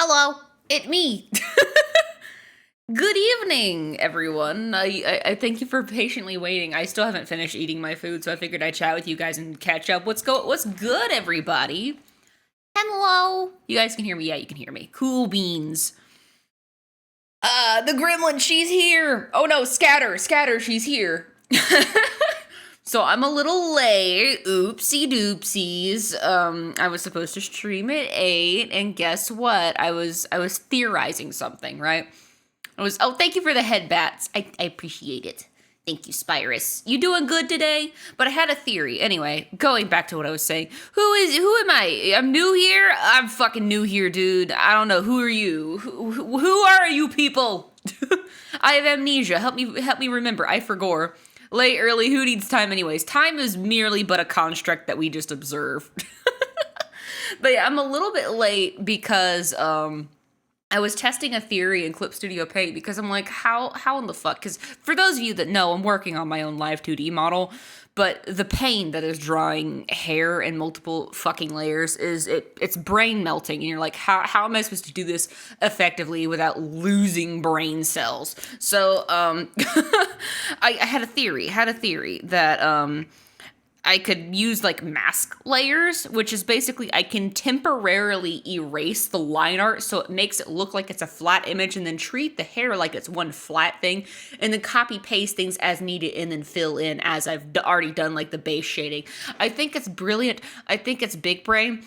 Hello, it me. Good evening, everyone. I thank you for patiently waiting. I still haven't finished eating my food, so I figured I'd chat with you guys and catch up. What's good, everybody? Hello. You guys can hear me? Yeah, you can hear me. Cool beans. The gremlin, she's here. Oh no, Scatter, she's here. So I'm a little late. Oopsie doopsies. I was supposed to stream at 8, and guess what? I was theorizing something, right? Oh, thank you for the head bats. I appreciate it. Thank you, Spyrus. You doing good today? But I had a theory. Anyway, going back to what I was saying. Who am I? I'm new here? I'm fucking new here, dude. I don't know. Who are you? Who are you people? I have amnesia. Help me remember. I forgot. Late, early, who needs time anyways? Time is merely but a construct that we just observe. But yeah, I'm a little bit late because I was testing a theory in Clip Studio Paint because I'm like, how in the fuck? Because for those of you that know, I'm working on my own live 2D model, but the pain that is drawing hair in multiple fucking layers it's brain melting, and you're like, how am I supposed to do this effectively without losing brain cells? So I had a theory that I could use like mask layers, which is basically I can temporarily erase the line art so it makes it look like it's a flat image, and then treat the hair like it's one flat thing, and then copy paste things as needed and then fill in as I've already done like the base shading. I think it's brilliant. I think it's big brain.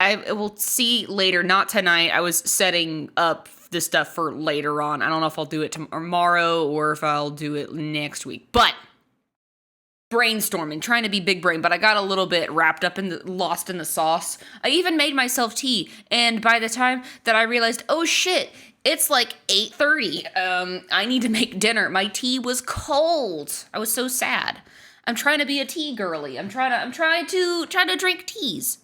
I will see later, not tonight. I was setting up this stuff for later on. I don't know if I'll do it tomorrow or if I'll do it next week, but brainstorming, trying to be big brain, but I got a little bit wrapped up lost in the sauce. I even made myself tea, and by the time that I realized, oh shit, it's like 8:30. I need to make dinner. My tea was cold. I was so sad. I'm trying to be a tea girly. I'm trying to drink teas.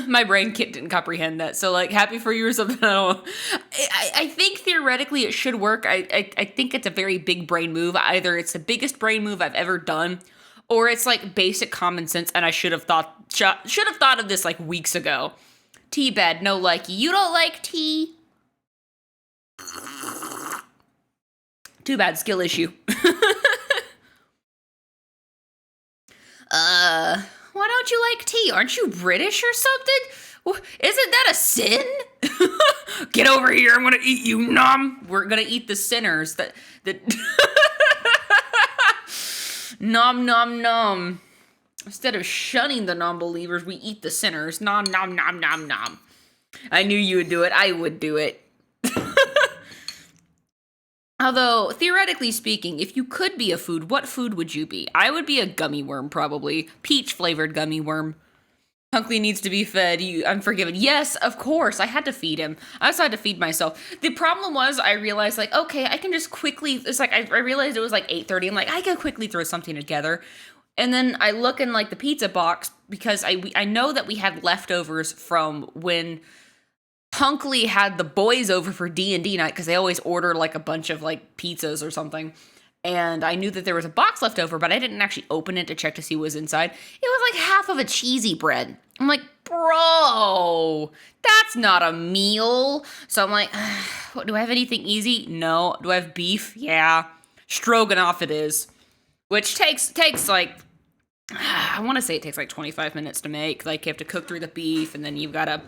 My brain didn't comprehend that. So like, happy for you or something. I think theoretically it should work. I think it's a very big brain move. Either it's the biggest brain move I've ever done, or it's like basic common sense, and I should have thought of this like weeks ago. Tea bed, no likey. You don't like tea? Too bad, skill issue. Why don't you like tea? Aren't you British or something? Isn't that a sin? Get over here, I'm gonna eat you, nom. We're gonna eat the sinners that nom nom nom. Instead of shunning the non-believers, we eat the sinners. Nom nom nom nom nom. I knew you would do it. I would do it. Although, theoretically speaking, if you could be a food, what food would you be? I would be a gummy worm, probably. Peach-flavored gummy worm. Hunkley needs to be fed. I'm forgiven. Yes, of course. I had to feed him. I also had to feed myself. The problem was I realized, like, okay, I can just quickly... It's like, I realized it was like 8:30. I'm like, I can quickly throw something together. And then I look in, like, the pizza box because I know that we had leftovers from when Hunkley had the boys over for D&D night, because they always order like a bunch of like pizzas or something, and I knew that there was a box left over, but I didn't actually open it to check to see what was inside. It was like half of a cheesy bread. I'm like, bro, that's not a meal. So I'm like, what, do I have anything easy? No. Do I have beef? Yeah. Stroganoff it is, which takes like, I want to say it takes like 25 minutes to make. Like, you have to cook through the beef, and then you've got to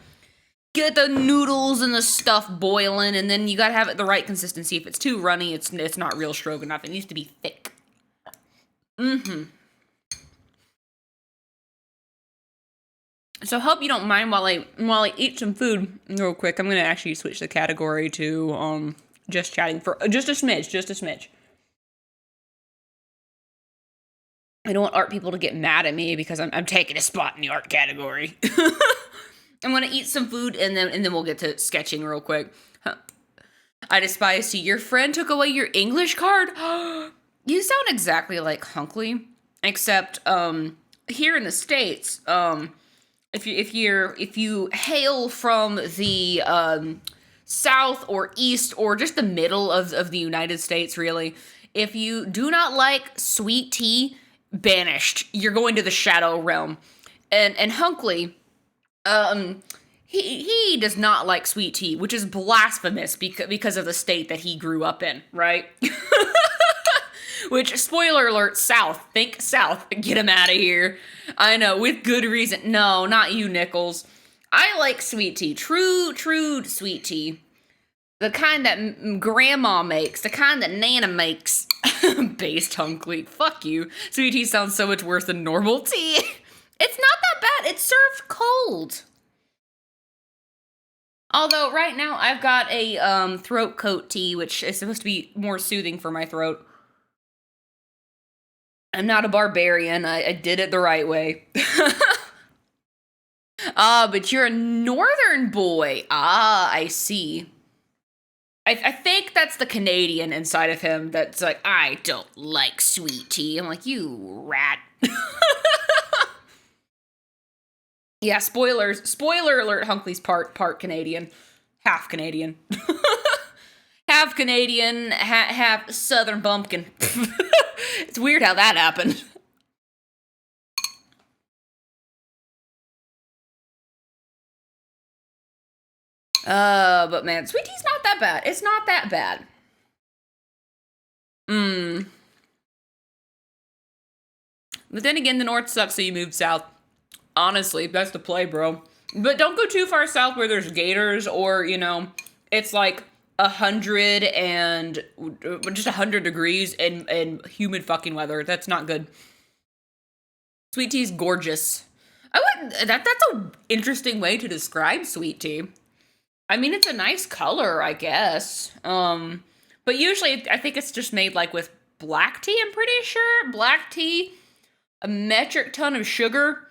get the noodles and the stuff boiling, and then you gotta have it the right consistency. If it's too runny, it's not real stroganoff. It needs to be thick. So hope you don't mind while I eat some food real quick. I'm gonna actually switch the category to just chatting for just a smidge. I don't want art people to get mad at me because I'm taking a spot in the art category. I'm gonna eat some food, and then we'll get to sketching real quick. Huh. I despise you. Your friend took away your English card? You sound exactly like Hunkley, except here in the States, if you hail from the south or east or just the middle of the United States, really, if you do not like sweet tea, banished. You're going to the shadow realm. And Hunkley, he does not like sweet tea, which is blasphemous because of the state that he grew up in, right? Which, spoiler alert, South. Think South. Get him out of here. I know, with good reason. No, not you, Nichols. I like sweet tea. True sweet tea. The kind that Grandma makes. The kind that Nana makes. Based Hunkley. Fuck you. Sweet tea sounds so much worse than normal tea. It's not that bad. It's served cold. Although, right now, I've got a throat coat tea, which is supposed to be more soothing for my throat. I'm not a barbarian. I did it the right way. But you're a northern boy. I see. I think that's the Canadian inside of him that's like, I don't like sweet tea. I'm like, you rat. Yeah, spoiler alert, Hunkley's part Canadian. Half Canadian. Half Canadian, half Southern bumpkin. It's weird how that happened. But man, sweet tea's not that bad. It's not that bad. But then again, the north sucks, so you moved south. Honestly, that's the play, bro. But don't go too far south where there's gators or, you know, it's like 100 and just 100 degrees and humid fucking weather. That's not good. Sweet tea's gorgeous. That's an interesting way to describe sweet tea. I mean, it's a nice color, I guess. But usually I think it's just made like with black tea, I'm pretty sure. Black tea, a metric ton of sugar,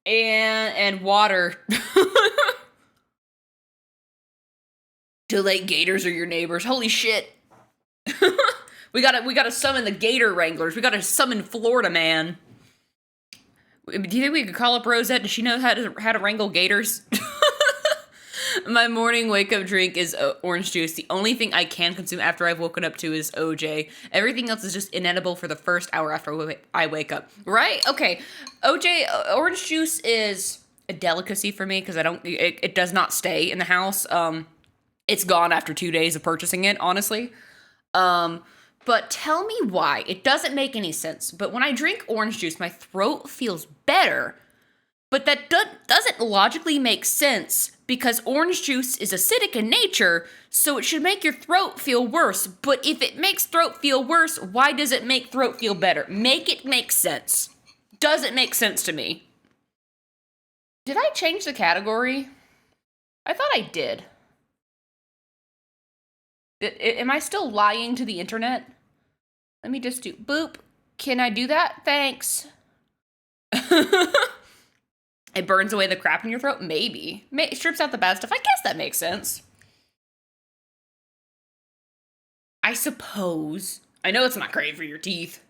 and water. Too late, gators are your neighbors. Holy shit. We gotta summon the gator wranglers. We gotta summon Florida man. Do you think we could call up Rosette? Does she know how to wrangle gators? My morning wake-up drink is orange juice. The only thing I can consume after I've woken up to is OJ. Everything else is just inedible for the first hour after I wake up. Right? Okay. Orange juice is a delicacy for me because it does not stay in the house. It's gone after 2 days of purchasing it, honestly. But tell me why. It doesn't make any sense. But when I drink orange juice, my throat feels better. But that doesn't logically make sense because orange juice is acidic in nature, so it should make your throat feel worse. But if it makes throat feel worse, why does it make throat feel better? Make it make sense. Does it make sense to me? Did I change the category? I thought I did. Am I still lying to the internet? Let me just do boop. Can I do that? Thanks. It burns away the crap in your throat? Maybe. It strips out the bad stuff. I guess that makes sense. I suppose. I know it's not great for your teeth.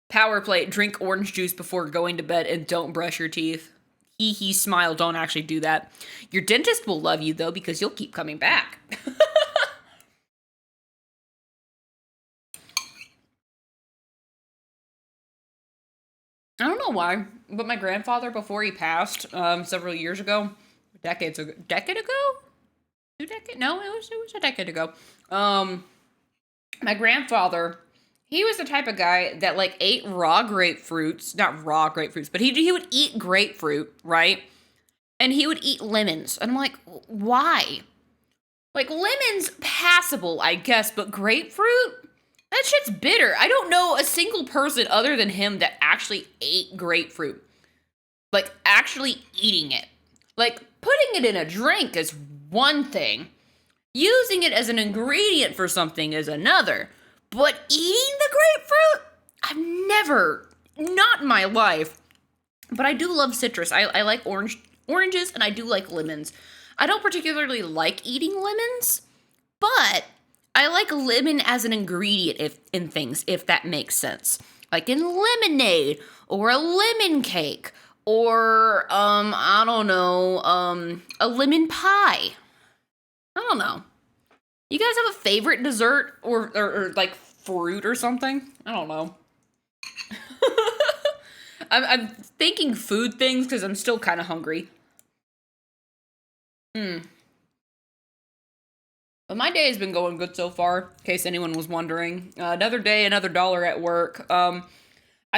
Power play, drink orange juice before going to bed and don't brush your teeth. Hee smile, don't actually do that. Your dentist will love you though because you'll keep coming back. I don't know why, but my grandfather, before he passed, several years ago, decade ago? 2 decades? No, it was a decade ago. My grandfather, he was the type of guy that, like, ate raw grapefruits, not raw grapefruits, but he would eat grapefruit, right? And he would eat lemons. And I'm like, why? Like, lemons, passable, I guess, but grapefruit? That shit's bitter. I don't know a single person other than him that actually ate grapefruit. Like, actually eating it. Like, putting it in a drink is one thing. Using it as an ingredient for something is another. But eating the grapefruit? I've never, not in my life. But I do love citrus. I like oranges, and I do like lemons. I don't particularly like eating lemons, but I like lemon as an ingredient in things, if that makes sense. Like in lemonade, or a lemon cake, or, I don't know, a lemon pie. I don't know. You guys have a favorite dessert, or like, fruit or something? I don't know. I'm thinking food things, because I'm still kind of hungry. Hmm. But my day has been going good so far, in case anyone was wondering. Another day, another dollar at work. I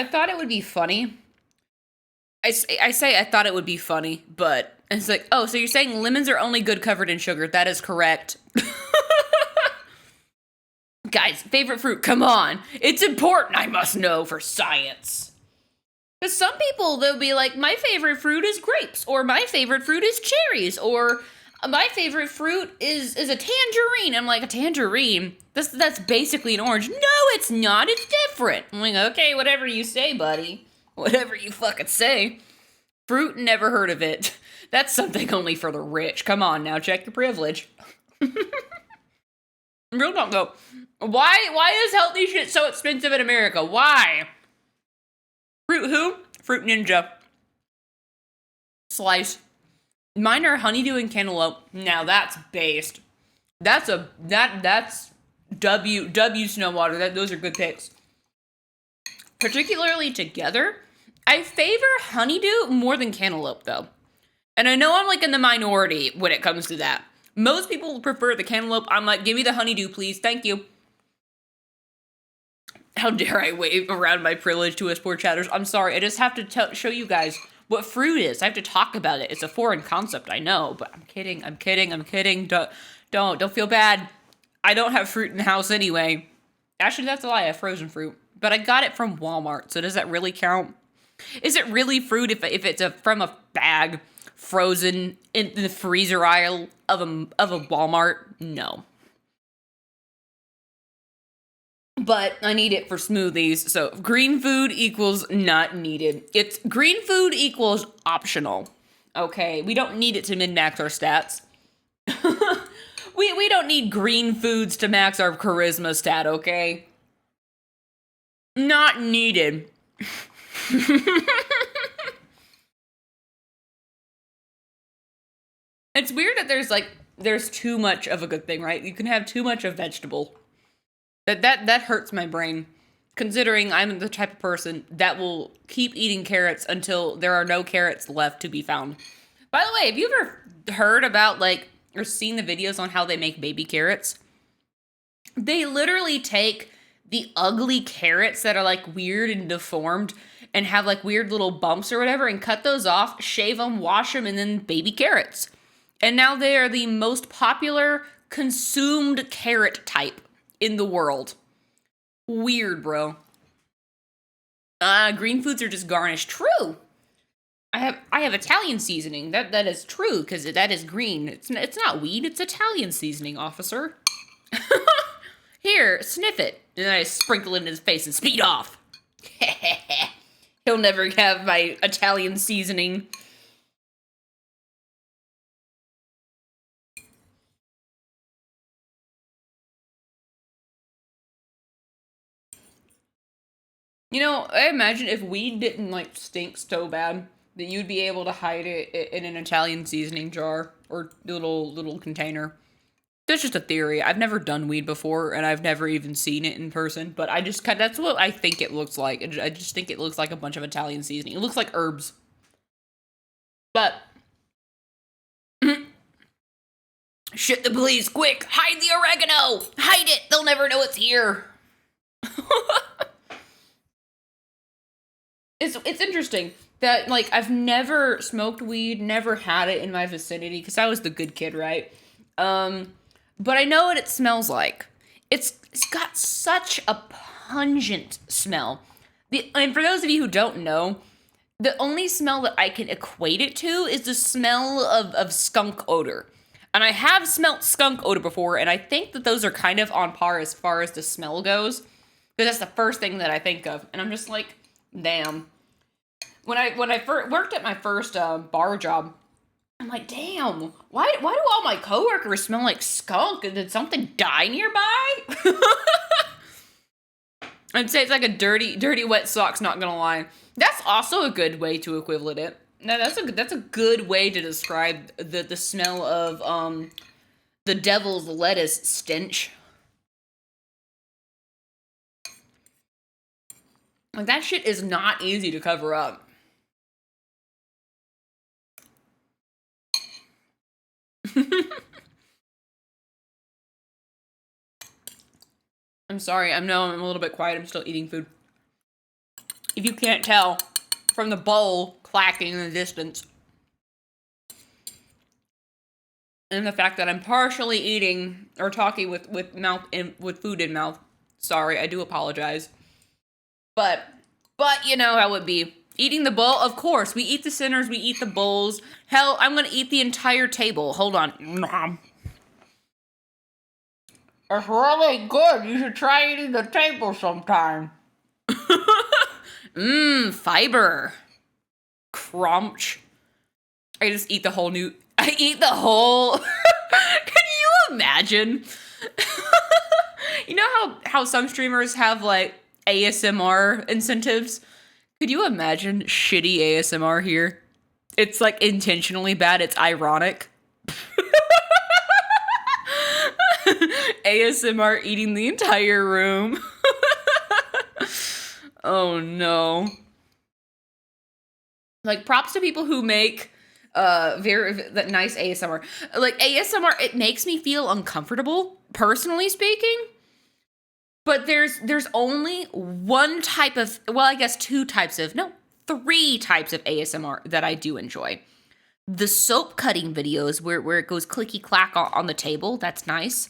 thought it would be funny. I thought it would be funny, but it's like, oh, so you're saying lemons are only good covered in sugar? That is correct. Guys, favorite fruit, come on. It's important, I must know, for science. Because some people, they'll be like, my favorite fruit is grapes, or my favorite fruit is cherries, or my favorite fruit is a tangerine. I'm like, a tangerine? That's basically an orange. No, it's not. It's different. I'm like, okay, whatever you say, buddy. Whatever you fucking say. Fruit, never heard of it. That's something only for the rich. Come on now, check your privilege. Real talk though. Why is healthy shit so expensive in America? Why? Fruit who? Fruit Ninja. Slice. Mine are honeydew and cantaloupe. Now that's based. That's W Snow Water. Those are good picks. Particularly together, I favor honeydew more than cantaloupe though. And I know I'm like in the minority when it comes to that. Most people prefer the cantaloupe. I'm like, give me the honeydew, please. Thank you. How dare I wave around my privilege to us poor chatters? I'm sorry. I just have to show you guys what fruit is. I have to talk about it. It's a foreign concept, I know, but I'm kidding. I'm kidding. Don't feel bad. I don't have fruit in the house anyway. Actually, that's a lie. I have frozen fruit, but I got it from Walmart. So does that really count? Is it really fruit if it's from a bag frozen in the freezer aisle of a Walmart? No. But I need it for smoothies, so green food equals not needed. It's green food equals optional. Okay, we don't need it to min-max our stats. we don't need green foods to max our charisma stat, okay? Not needed. It's weird that there's too much of a good thing, right? You can have too much of vegetable. That hurts my brain, considering I'm the type of person that will keep eating carrots until there are no carrots left to be found. By the way, have you ever heard about or seen the videos on how they make baby carrots? They literally take the ugly carrots that are weird and deformed and have weird little bumps or whatever and cut those off, shave them, wash them, and then baby carrots. And now they are the most popular consumed carrot type in the world. Weird, bro. Green foods are just garnish. True. I have Italian seasoning. That is true because that is green. It's not weed. It's Italian seasoning, officer. Here, sniff it. And then I sprinkle it in his face and speed off. He'll never have my Italian seasoning. You know, I imagine if weed didn't stink so bad that you'd be able to hide it in an Italian seasoning jar or little container. That's just a theory. I've never done weed before, and I've never even seen it in person, but that's what I think it looks like. I just think it looks like a bunch of Italian seasoning. It looks like herbs. But, shit the police, quick! Hide the oregano! Hide it! They'll never know it's here! It's interesting that, I've never smoked weed, never had it in my vicinity, because I was the good kid, right? But I know what it smells like. It's got such a pungent smell. And for those of you who don't know, the only smell that I can equate it to is the smell of skunk odor. And I have smelt skunk odor before, and I think that those are kind of on par as far as the smell goes. Because that's the first thing that I think of. And I'm just like, damn. When I worked at my first bar job, I'm like, damn, why do all my coworkers smell like skunk? Did something die nearby? I'd say it's like a dirty wet sock's, not gonna lie. That's also a good way to equivalent it. No, that's a good way to describe the smell of the devil's lettuce stench. That shit is not easy to cover up. I'm sorry. I'm a little bit quiet. I'm still eating food. If you can't tell from the bowl clacking in the distance, and the fact that I'm partially eating or talking with food in mouth. Sorry, I do apologize. But you know how it be. Eating the bowl, of course. We eat the centers, we eat the bowls. Hell, I'm gonna eat the entire table. Hold on. It's really good. You should try eating the table sometime. Fiber. Crunch. I just eat the whole I eat the whole... Can you imagine? You know how some streamers have, like, ASMR incentives? Could you imagine shitty ASMR here? It's, like, intentionally bad. It's ironic. ASMR eating the entire room. Oh, no. Like, props to people who make... that nice ASMR. Like, ASMR, it makes me feel uncomfortable, personally speaking. But there's only one type of, well, I guess 3 types of ASMR that I do enjoy. The soap cutting videos where it goes clicky clack on the table, that's nice.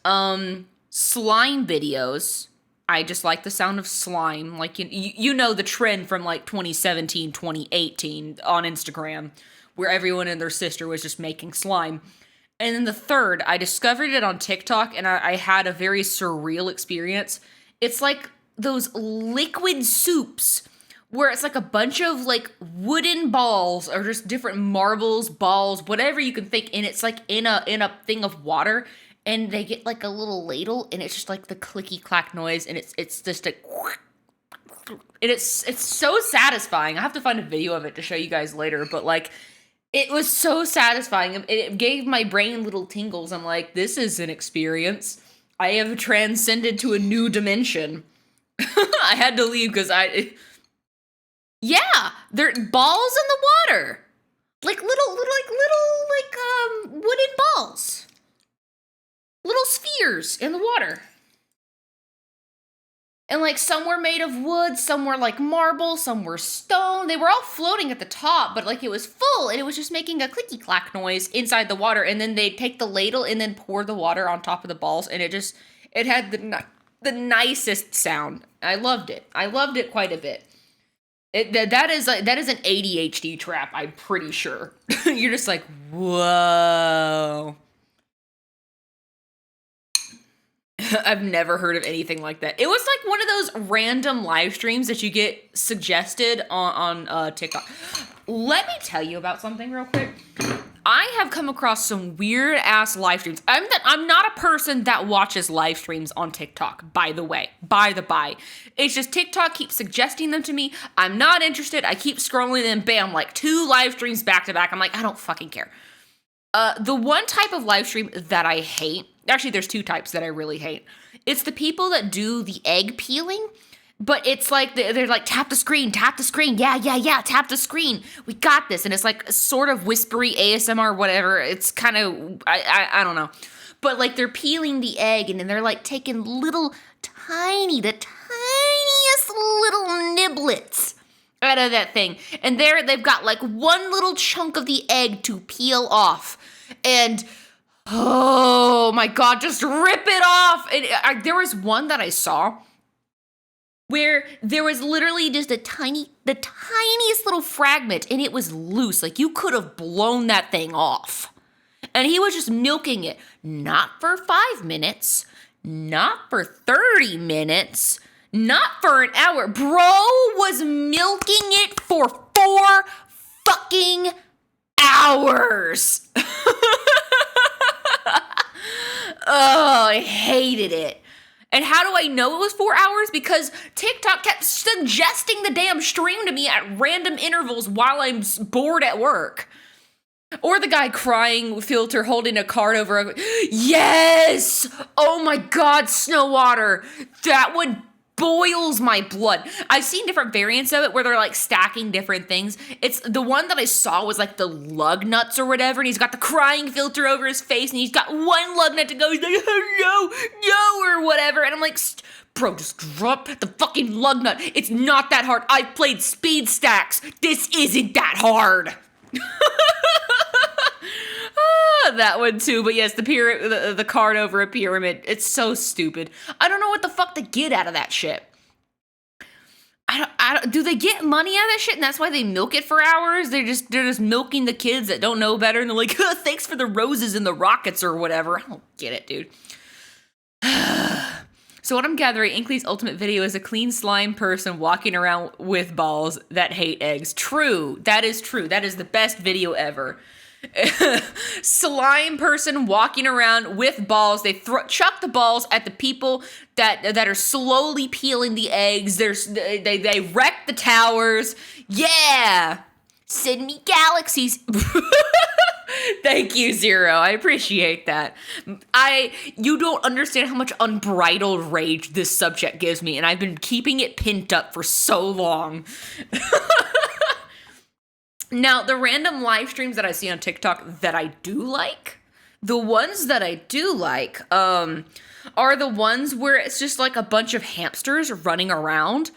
Slime videos. I just like the sound of slime. Like, you know the trend from like 2017, 2018 on Instagram, where everyone and their sister was just making slime. And then the third, I discovered it on TikTok, and I had a very surreal experience. It's like those liquid soups, where it's like a bunch of like wooden balls, or just different marbles, balls, whatever you can think, and it's like in a thing of water, and they get like a little ladle, and it's just like the clicky clack noise, and it's just a... And it's so satisfying. I have to find a video of it to show you guys later, but like... It was so satisfying. It gave my brain little tingles. I'm like, this is an experience. I have transcended to a new dimension. I had to leave because yeah, they're balls in the water. Like little wooden balls. Little spheres in the water. And, like, some were made of wood, some were, like, marble, some were stone. They were all floating at the top, but, like, it was full, and it was just making a clicky-clack noise inside the water. And then they'd take the ladle and then pour the water on top of the balls, and it had the nicest sound. I loved it. I loved it quite a bit. That is an ADHD trap, I'm pretty sure. You're just like, whoa. I've never heard of anything like that. It was like one of those random live streams that you get suggested on TikTok. Let me tell you about something real quick. I have come across some weird ass live streams. I'm not a person that watches live streams on TikTok, by the way. By the by. It's just TikTok keeps suggesting them to me. I'm not interested. I keep scrolling and bam, like 2 live streams back to back. I'm like, I don't fucking care. The one type of live stream that I hate, actually there's 2 types that I really hate. It's the people that do the egg peeling, but it's like, they're like, tap the screen, yeah, tap the screen, we got this. And it's like sort of whispery ASMR, whatever. It's kind of, I don't know. But like they're peeling the egg and then they're like taking the tiniest little niblets out of that thing. And they've got like one little chunk of the egg to peel off. And oh my God, just rip it off. And there was one that I saw where there was literally just the tiniest little fragment, and it was loose. Like you could have blown that thing off. And he was just milking it, not for 5 minutes, not for 30 minutes, not for an hour. Bro was milking it for 4 fucking hours. Oh, I hated it. And how do I know it was 4 hours? Because TikTok kept suggesting the damn stream to me at random intervals while I'm bored at work. Or the guy crying filter holding a card over. Yes! Oh my God, Snowwater. That would boils my blood. I've seen different variants of it where they're like stacking different things. It's the one that I saw was like the lug nuts or whatever, and he's got the crying filter over his face, and he's got one lug nut to go. He's like, oh, no, or whatever. And I'm like, bro, just drop the fucking lug nut. It's not that hard. I've played speed stacks. This isn't that hard. That one too, but yes, the card over a pyramid. It's so stupid. I don't know what the fuck to get out of that shit. Do they get money out of that shit, and that's why they milk it for hours? They're just milking the kids that don't know better, and they're like, thanks for the roses and the rockets or whatever. I don't get it, dude. So what I'm gathering, Inkley's ultimate video is a clean slime person walking around with balls that hate eggs. True. That is true. That is the best video ever. Slime person walking around with balls. They chuck the balls at the people that are slowly peeling the eggs. They wreck the towers. Yeah. Send me galaxies. Thank you, Zero. I appreciate that. You don't understand how much unbridled rage this subject gives me, and I've been keeping it pinned up for so long. Now, the random live streams that I see on TikTok that I do like, the ones that I do like, are the ones where it's just like a bunch of hamsters running around.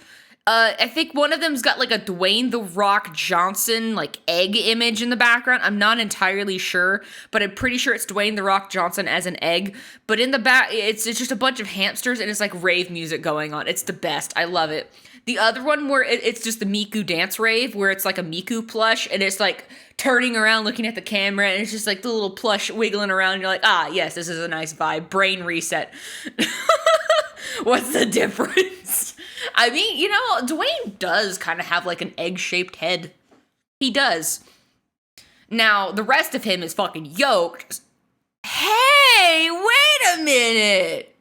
I think one of them's got like a Dwayne The Rock Johnson like egg image in the background. I'm not entirely sure, but I'm pretty sure it's Dwayne The Rock Johnson as an egg. But in the back, it's just a bunch of hamsters and it's like rave music going on. It's the best. I love it. The other one where it's just the Miku dance rave where it's like a Miku plush and it's like turning around looking at the camera and it's just like the little plush wiggling around and you're like, ah, yes, this is a nice vibe. Brain reset. What's the difference? I mean, you know, Dwayne does kind of have like an egg-shaped head. He does. Now, the rest of him is fucking yoked. Hey, wait a minute.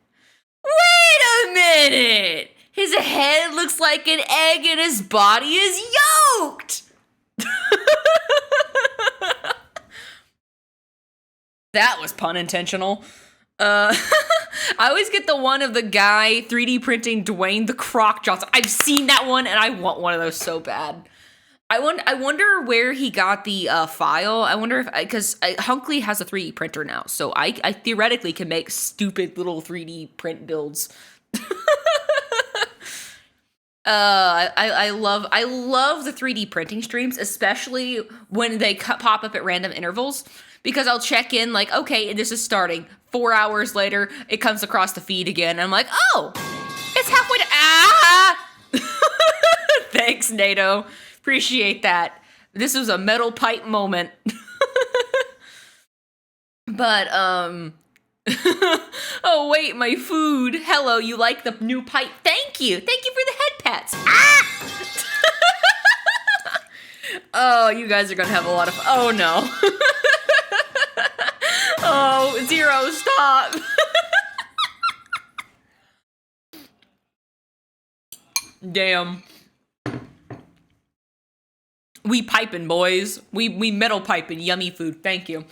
Wait a minute. His head looks like an egg and his body is yoked. That was pun intentional. I always get the one of the guy 3D printing Dwayne The Croc Johnson. I've seen that one and I want one of those so bad. I wonder where he got the file. I wonder if, because Hunkley has a 3D printer now, so I theoretically can make stupid little 3D print builds. I love the 3D printing streams, especially when they pop up at random intervals, because I'll check in like, okay, this is starting. 4 hours later, it comes across the feed again, and I'm like, oh, it's halfway to, Thanks, NATO. Appreciate that. This was a metal pipe moment. But, oh, wait, my food. Hello, you like the new pipe? Thank you. Thank you for the head pats. Ah! Oh, you guys are gonna have a lot of oh, no. Oh, Zero, stop. Damn. We piping, boys. We metal piping yummy food. Thank you.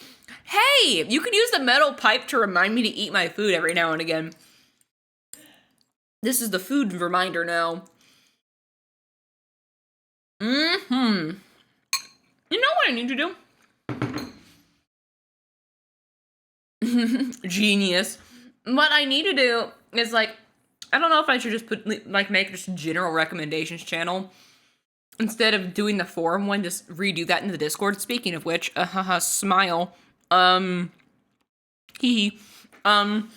Hey, you can use the metal pipe to remind me to eat my food every now and again. This is the food reminder now. Mm-hmm. You know what I need to do? Genius. What I need to do is like, I don't know if I should just make just a general recommendations channel. Instead of doing the forum one, just redo that into the Discord. Speaking of which, smile. Hee. I'm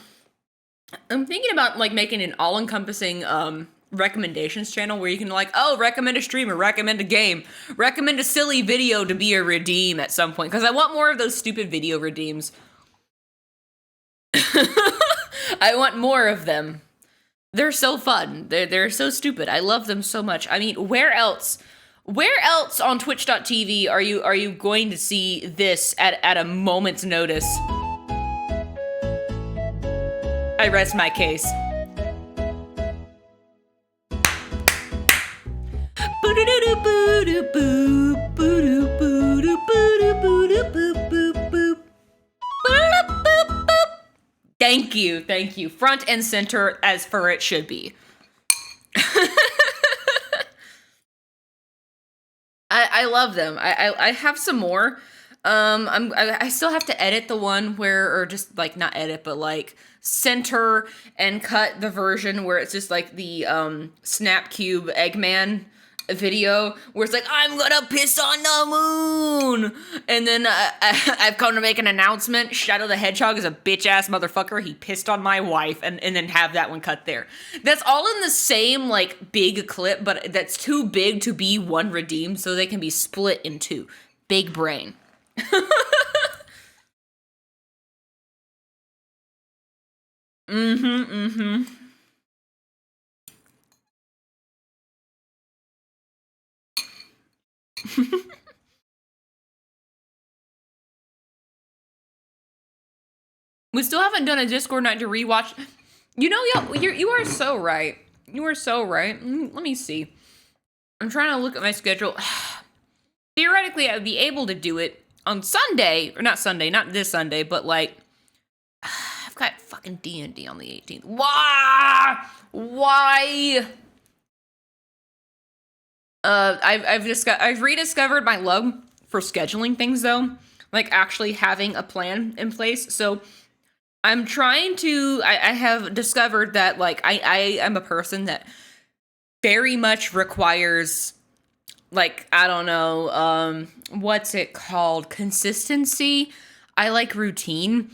thinking about like making an all-encompassing recommendations channel where you can like, oh, recommend a streamer, recommend a game, recommend a silly video to be a redeem at some point, because I want more of those stupid video redeems. I want more of them. They're so fun. They're so stupid. I love them so much. I mean, where else on twitch.tv are you going to see this at a moment's notice? I rest my case. Thank you. Front and center as for it should be. I love them. I have some more. I still have to edit the one where, or just like not edit, but like center and cut the version where it's just like the Snap Cube Eggman video where it's like, I'm gonna piss on the moon, and then I've come to make an announcement. Shadow the Hedgehog is a bitch ass motherfucker. He pissed on my wife, and then have that one cut there. That's all in the same like big clip, but that's too big to be one redeemed, so they can be split in two. Big brain. Mm-hmm. We still haven't done a Discord night to rewatch. You know, you are so right. You are so right. Let me see. I'm trying to look at my schedule. Theoretically, I would be able to do it on Sunday, or not Sunday, not this Sunday, but like, I've got fucking D&D on the 18th. Why? Why? I've rediscovered my love for scheduling things though, like actually having a plan in place. So I'm trying to. I have discovered that like I am a person that very much requires, like, I don't know, what's it called? Consistency. I like routine.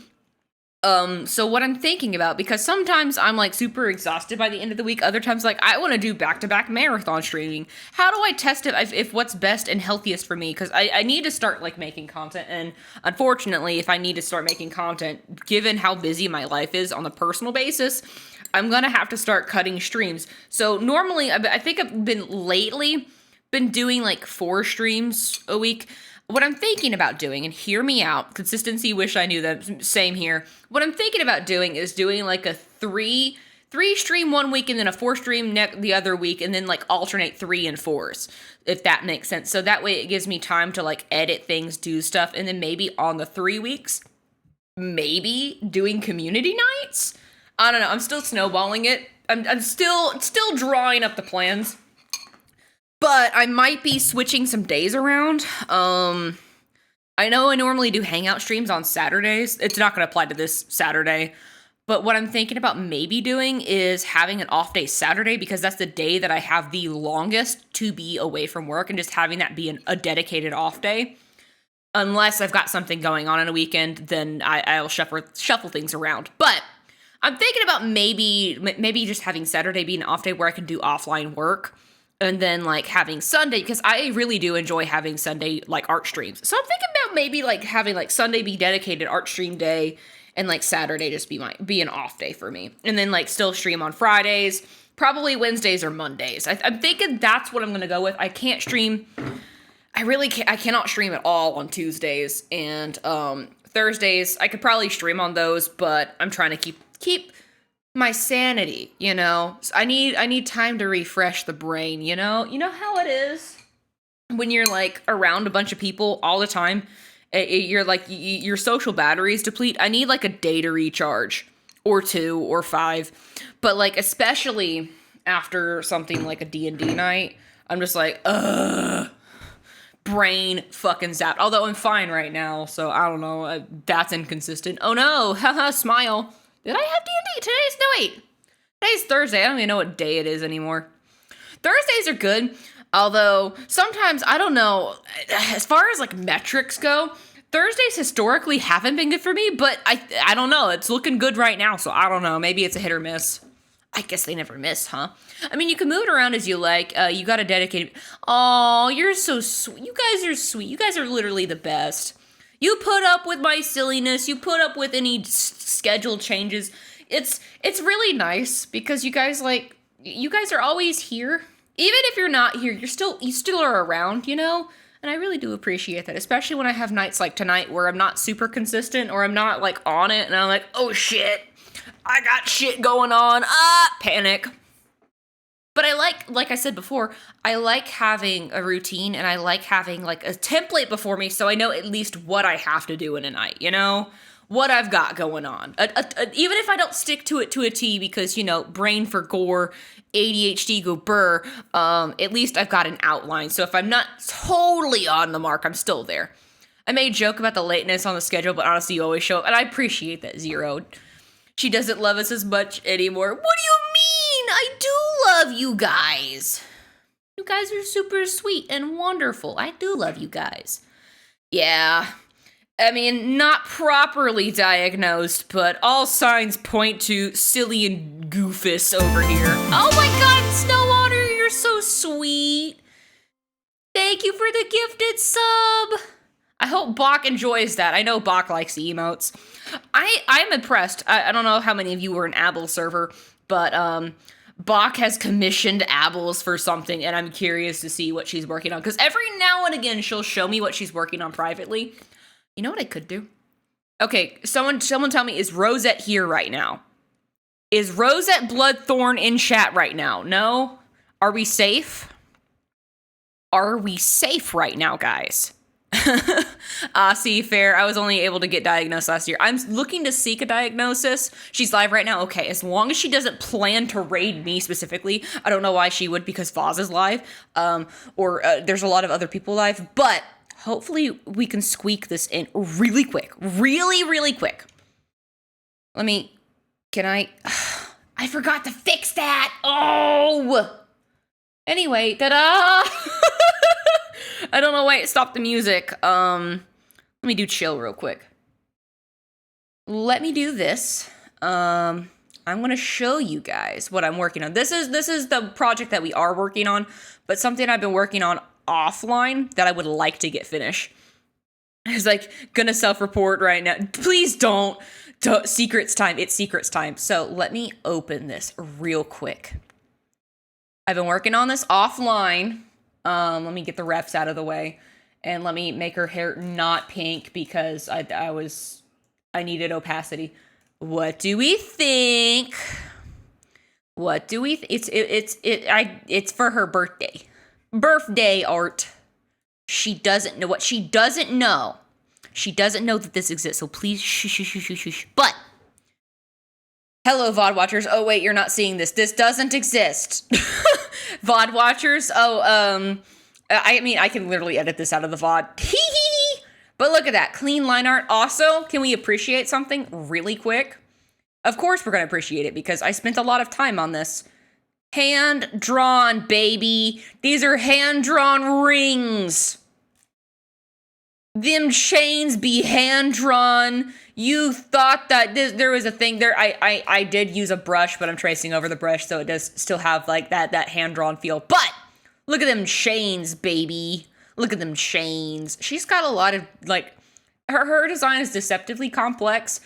So what I'm thinking about, because sometimes I'm like super exhausted by the end of the week, other times like I want to do back-to-back marathon streaming. How do I test it if what's best and healthiest for me? Because I need to start like making content, and unfortunately, if I need to start making content, given how busy my life is on a personal basis, I'm gonna have to start cutting streams. So normally, I think I've been doing like 4 streams a week. What I'm thinking about doing, and hear me out, consistency, wish I knew that, same here. What I'm thinking about doing is doing like a 3 stream one week and then a 4 stream the other week, and then like alternate 3 and 4s, if that makes sense. So that way it gives me time to like edit things, do stuff, and then maybe on the 3 weeks, maybe doing community nights? I don't know, I'm still snowballing it. I'm still drawing up the plans. But I might be switching some days around. I know I normally do hangout streams on Saturdays. It's not going to apply to this Saturday. But what I'm thinking about maybe doing is having an off day Saturday, because that's the day that I have the longest to be away from work, and just having that be a dedicated off day. Unless I've got something going on a weekend, then I'll shuffle things around. But I'm thinking about maybe just having Saturday be an off day where I can do offline work. And then, like, having Sunday, because I really do enjoy having Sunday, like, art streams. So I'm thinking about maybe, like, having, like, Sunday be dedicated art stream day, and, like, Saturday just be an off day for me. And then, like, still stream on Fridays, probably Wednesdays or Mondays. I'm thinking that's what I'm going to go with. I can't stream. I cannot stream at all on Tuesdays. And Thursdays, I could probably stream on those, but I'm trying to keep my sanity, you know. I need time to refresh the brain, you know. You know how it is when you're like around a bunch of people all the time. You're like your social batteries deplete. I need like a day to recharge, or 2 or 5, but like especially after something like a D&D night, I'm just like brain fucking zapped. Although I'm fine right now, so I don't know. That's inconsistent. Oh no, haha, smile. Did I have D&D? Today's Thursday. I don't even know what day it is anymore. Thursdays are good, although sometimes, I don't know, as far as like metrics go, Thursdays historically haven't been good for me, but I don't know. It's looking good right now, so I don't know. Maybe it's a hit or miss. I guess they never miss, huh? I mean, you can move it around as you like. You got a dedicated... Oh, you're so sweet. You guys are sweet. You guys are literally the best. You put up with my silliness. You put up with any schedule changes. It's really nice because you guys are always here. Even if you're not here, you still are around, you know? And I really do appreciate that, especially when I have nights like tonight where I'm not super consistent or I'm not like on it and I'm like, oh shit, I got shit going on. Panic. But I like I said before, I like having a routine and I like having like a template before me so I know at least what I have to do in a night, you know? what I've got going on. Even if I don't stick to it to a T because, you know, brain for gore, ADHD go burr, at least I've got an outline. So if I'm not totally on the mark, I'm still there. I made a joke about the lateness on the schedule, but honestly, you always show up, and I appreciate that, Zero. She doesn't love us as much anymore. What do you mean? I do love you guys. You guys are super sweet and wonderful. I do love you guys. Yeah. I mean, not properly diagnosed, but all signs point to silly and goofus over here. Oh my god, Snow Otter, you're so sweet. Thank you for the gifted sub. I hope Bach enjoys that. I know Bach likes the emotes. I'm impressed. I don't know how many of you were an Abel server, but Bach has commissioned Abels for something, and I'm curious to see what she's working on. Because every now and again, she'll show me what she's working on privately. You know what I could do? Okay, someone tell me, is Rosette here right now? Is Rosette Bloodthorn in chat right now? No? Are we safe? Are we safe right now, guys? See, fair. I was only able to get diagnosed last year. I'm looking to seek a diagnosis. She's live right now. Okay, as long as she doesn't plan to raid me specifically. I don't know why she would, because Vaz is live. Or there's a lot of other people live. But hopefully we can squeak this in really quick. Really, really quick. Can I? I forgot to fix that. Oh! Anyway, ta-da! I don't know why it stopped the music. Let me do chill real quick. Let me do this. I'm gonna show you guys what I'm working on. This is the project that we are working on, but something I've been working on offline that I would like to get finished. It's like gonna self-report right now. Please don't. Secrets time. It's secrets time. So let me open this real quick. I've been working on this offline. Let me get the refs out of the way, and let me make her hair not pink because I needed opacity. What do we think? What do we? It's for her birthday. Birthday art. She doesn't know what she doesn't know. She doesn't know that this exists. So please, shh. But hello, VOD watchers. Oh wait, you're not seeing this. This doesn't exist. VOD watchers. I can literally edit this out of the VOD. But look at that. Clean line art. Also, can we appreciate something really quick? Of course we're going to appreciate it because I spent a lot of time on this. Hand-drawn, baby. These are hand-drawn rings. Them chains be hand-drawn. You thought that there was a thing there. I did use a brush, but I'm tracing over the brush, so it does still have like that hand-drawn feel. But look at them chains, baby. Look at them chains. She's got a lot of, like, her design is deceptively complex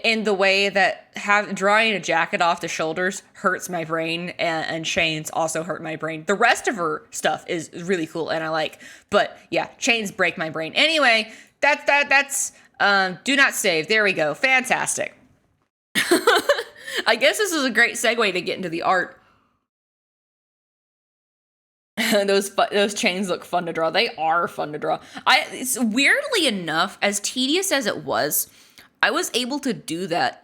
in the way that drawing a jacket off the shoulders hurts my brain, and chains also hurt my brain. The rest of her stuff is really cool and I like, but yeah, chains break my brain. Anyway, that's do not save. There we go. Fantastic. I guess this is a great segue to get into the art. Those chains look fun to draw. They are fun to draw. It's weirdly enough, as tedious as it was, I was able to do that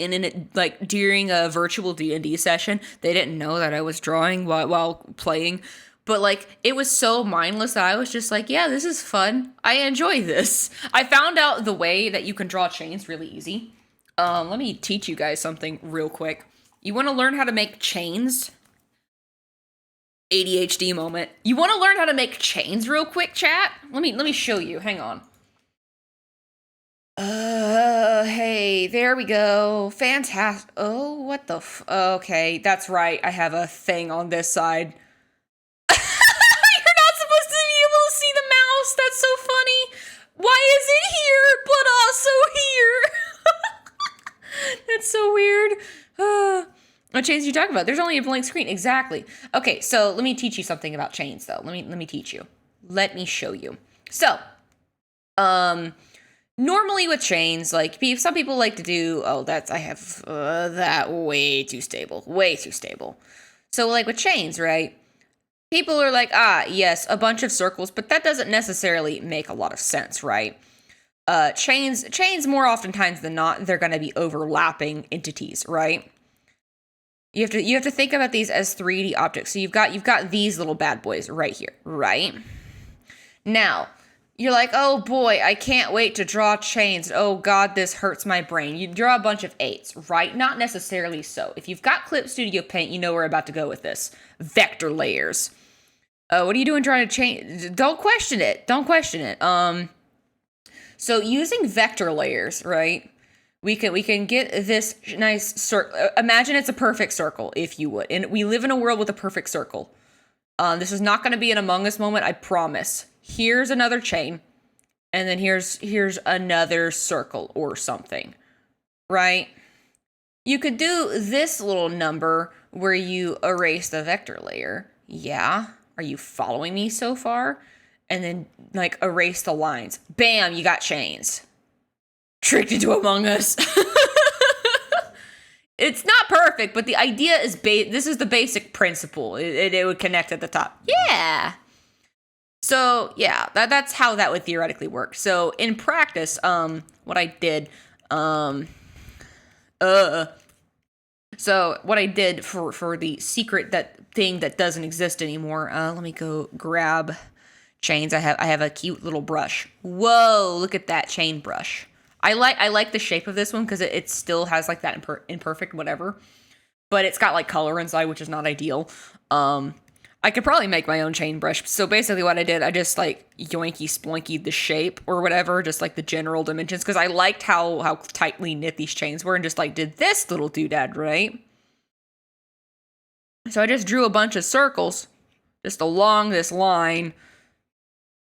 during a virtual D&D session. They didn't know that I was drawing while playing, but like it was so mindless that I was just like, yeah, this is fun. I enjoy this. I found out the way that you can draw chains really easy. Let me teach you guys something real quick. You want to learn how to make chains? ADHD moment. You want to learn how to make chains real quick, chat? Let me show you. Hang on. Hey, there we go. Fantastic. Oh, what the okay, that's right. I have a thing on this side. You're not supposed to be able to see the mouse. That's so funny. Why is it here, but also here? That's so weird. What chains are you talking about? There's only a blank screen. Exactly. Okay, so let me teach you something about chains, though. Let me teach you. Let me show you. So, normally with chains, like some people like to do, I have that way too stable. So like with chains, right? People are like, yes, a bunch of circles, but that doesn't necessarily make a lot of sense, right? Chains more oftentimes than not, they're going to be overlapping entities, right? You have to think about these as 3D objects. So you've got these little bad boys right here, right? Now, you're like, oh boy, I can't wait to draw chains. Oh god, this hurts my brain. You draw a bunch of 8s, right? Not necessarily so. If you've got Clip Studio Paint, you know where we're about to go with this. Vector layers. What are you doing trying to change? Don't question it. Don't question it. So using vector layers, right? We can get this nice circle. Imagine it's a perfect circle, if you would. And we live in a world with a perfect circle. This is not going to be an Among Us moment, I promise. Here's another chain, and then here's another circle or something, right? You could do this little number where you erase the vector layer. Yeah, are you following me so far? And then, like, erase the lines. Bam, you got chains. Tricked into Among Us. It's not perfect, but the idea is this is the basic principle. It would connect at the top. Yeah. So, yeah, that's how that would theoretically work. So, in practice, what I did, so what I did for the secret thing that doesn't exist anymore, let me go grab chains. I have a cute little brush. Whoa, look at that chain brush. I like the shape of this one because it still has like that imperfect whatever, but it's got like color inside, which is not ideal. I could probably make my own chain brush. So basically what I did, I just like yoinky sploinky the shape or whatever, just like the general dimensions, because I liked how tightly knit these chains were and just like did this little doodad, right? So I just drew a bunch of circles just along this line,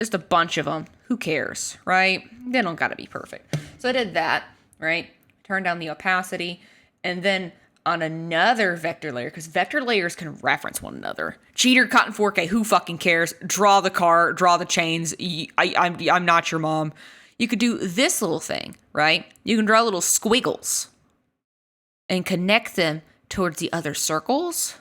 just a bunch of them. Who cares, right? They don't gotta be perfect. So I did that, right? Turn down the opacity, and then on another vector layer, because vector layers can reference one another. Cheater, caught in 4K, who fucking cares? Draw the car, draw the chains. I'm not your mom. You could do this little thing, right? You can draw little squiggles and connect them towards the other circles.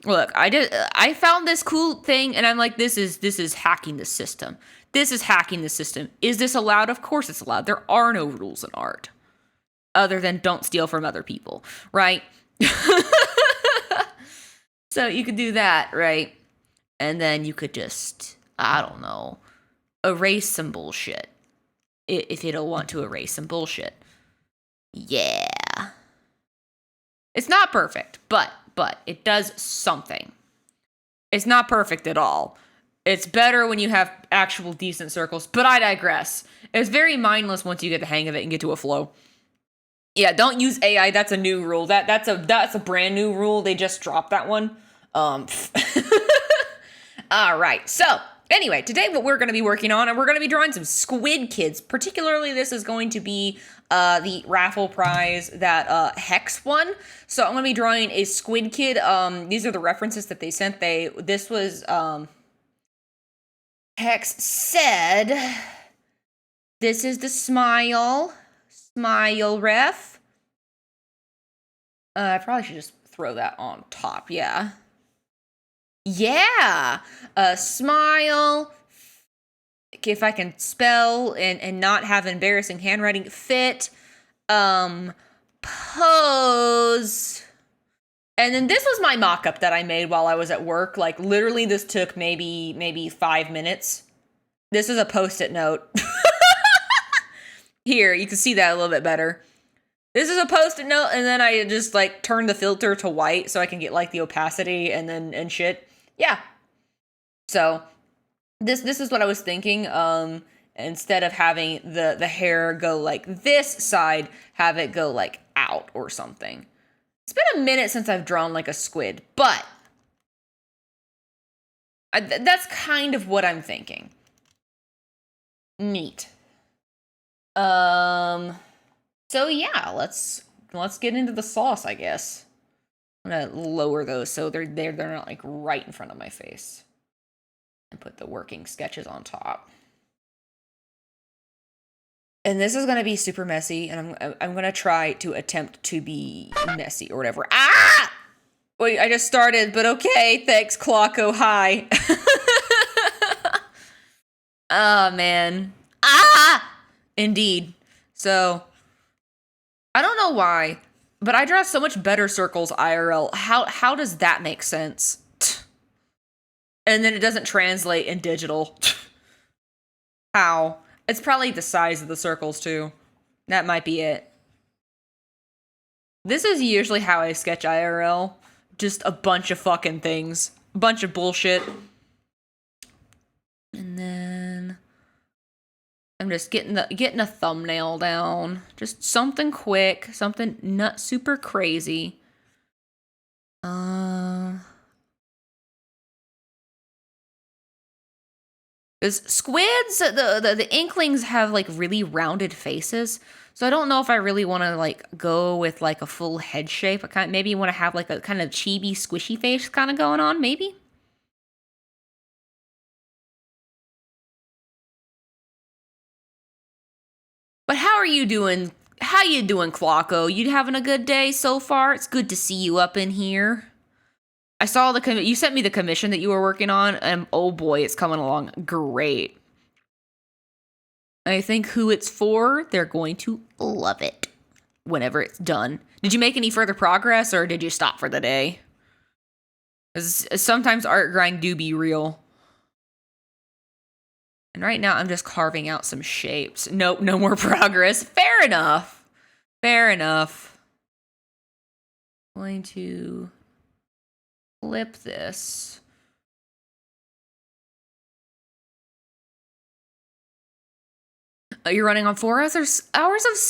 Look, I found this cool thing, and I'm like, this is hacking the system. This is hacking the system. Is this allowed? Of course it's allowed. There are no rules in art. Other than don't steal from other people, right? So you could do that, right? And then you could just, I don't know, erase some bullshit. If you don't want to erase some bullshit. Yeah. It's not perfect, but it does something. It's not perfect at all. It's better when you have actual decent circles, but I digress. It's very mindless once you get the hang of it and get to a flow. Yeah, don't use AI. That's a new rule. That's a brand new rule. They just dropped that one. All right. So anyway, today what we're going to be working on, and we're going to be drawing some squid kids. Particularly, this is going to be the raffle prize that Hex won. So I'm going to be drawing a squid kid. These are the references that they sent. This was Hex said, "This is the smile ref." I probably should just throw that on top. Yeah. Smile. If I can spell and not have embarrassing handwriting. Fit. Pose. And then this was my mock-up that I made while I was at work. Like, literally, this took maybe 5 minutes. This is a Post-it note. Here, you can see that a little bit better. This is a Post-it note, and then I just, like, turn the filter to white so I can get, like, the opacity and shit. Yeah. So, this is what I was thinking. Instead of having the hair go, like, this side, have it go, like, out or something. It's been a minute since I've drawn, like, a squid, but that's kind of what I'm thinking. Neat. So yeah, let's get into the sauce, I guess. I'm gonna lower those so they're not like right in front of my face, and put the working sketches on top. And this is gonna be super messy, and I'm gonna try to attempt to be messy or whatever. Ah! Wait, I just started, but okay, thanks, Clocko. Hi. Oh man. Ah! Indeed. So, I don't know why, but I draw so much better circles IRL. How does that make sense? And then it doesn't translate in digital. How? It's probably the size of the circles too. That might be it. This is usually how I sketch IRL. Just a bunch of fucking things. A bunch of bullshit. And then I'm just getting a thumbnail down. Just something quick, something not super crazy. Because squids, the Inklings have like really rounded faces, so I don't know if I really want to like go with like a full head shape. I maybe want to have like a kind of chibi, squishy face kind of going on, maybe. But how are you doing? How you doing, Clocko? You having a good day so far? It's good to see you up in here. I saw you sent me the commission that you were working on, and oh boy, it's coming along great. I think who it's for, they're going to love it whenever it's done. Did you make any further progress, or did you stop for the day? Because sometimes art grind do be real. And right now, I'm just carving out some shapes. Nope, no more progress. Fair enough. Fair enough. I'm going to flip this. You're running on 4 hours of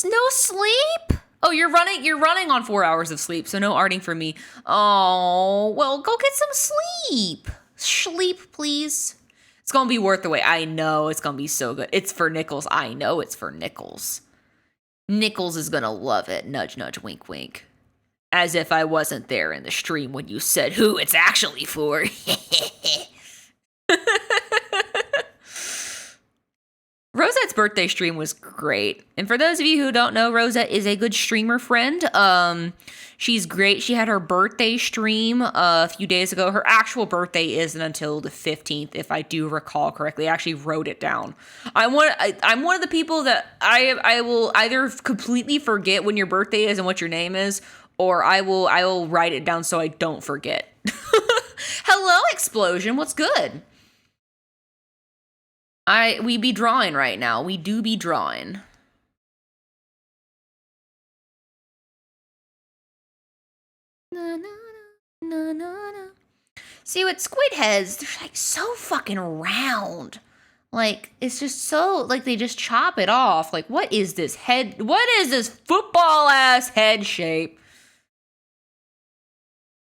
no sleep? Oh, you're running on 4 hours of sleep, so no arting for me. Oh, well, go get some sleep. Sleep, please. It's gonna be worth the wait. I know it's gonna be so good. It's for Nichols. I know it's for Nichols. Nichols is gonna love it. Nudge, nudge, wink, wink. As if I wasn't there in the stream when you said who it's actually for. Rosette's birthday stream was great. And for those of you who don't know, Rosette is a good streamer friend. She's great. She had her birthday stream a few days ago. Her actual birthday isn't until the 15th, if I do recall correctly. I actually wrote it down. I'm one of the people that I will either completely forget when your birthday is and what your name is, or I will write it down so I don't forget. Hello, Explosion. What's good? We be drawing right now. We do be drawing. Na, na, na, na, na. See, with squid heads, they're like so fucking round. Like, it's just so, like, they just chop it off. Like, what is this head? What is this football ass head shape?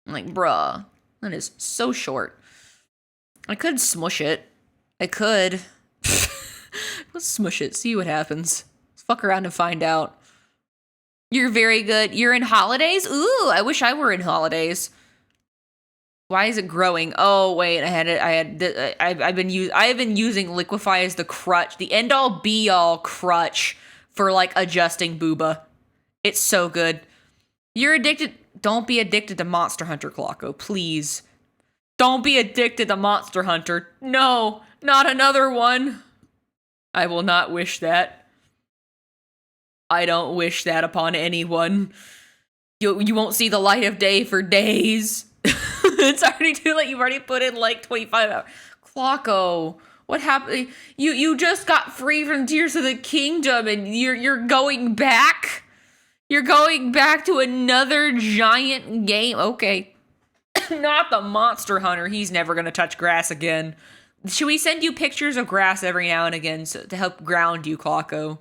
I'm like, bruh, that is so short. I could smush it. I could. Let's smush it, see what happens. Let's fuck around and find out. You're very good. You're in holidays? Ooh, I wish I were in holidays. Why is it growing? Oh wait, I've been using Liquify as the crutch, the end all be all crutch for like adjusting booba. It's so good. You're addicted. Don't be addicted to Monster Hunter, Clocko, please. Don't be addicted to Monster Hunter. No, not another one. I will not wish that. I don't wish that upon anyone. You won't see the light of day for days. It's already too late. You've already put in like 25 hours. Clocko, what happened? You just got free from Tears of the Kingdom and you're going back? You're going back to another giant game? Okay. Not the Monster Hunter. He's never gonna touch grass again. Should we send you pictures of grass every now and again to help ground you, Clocko?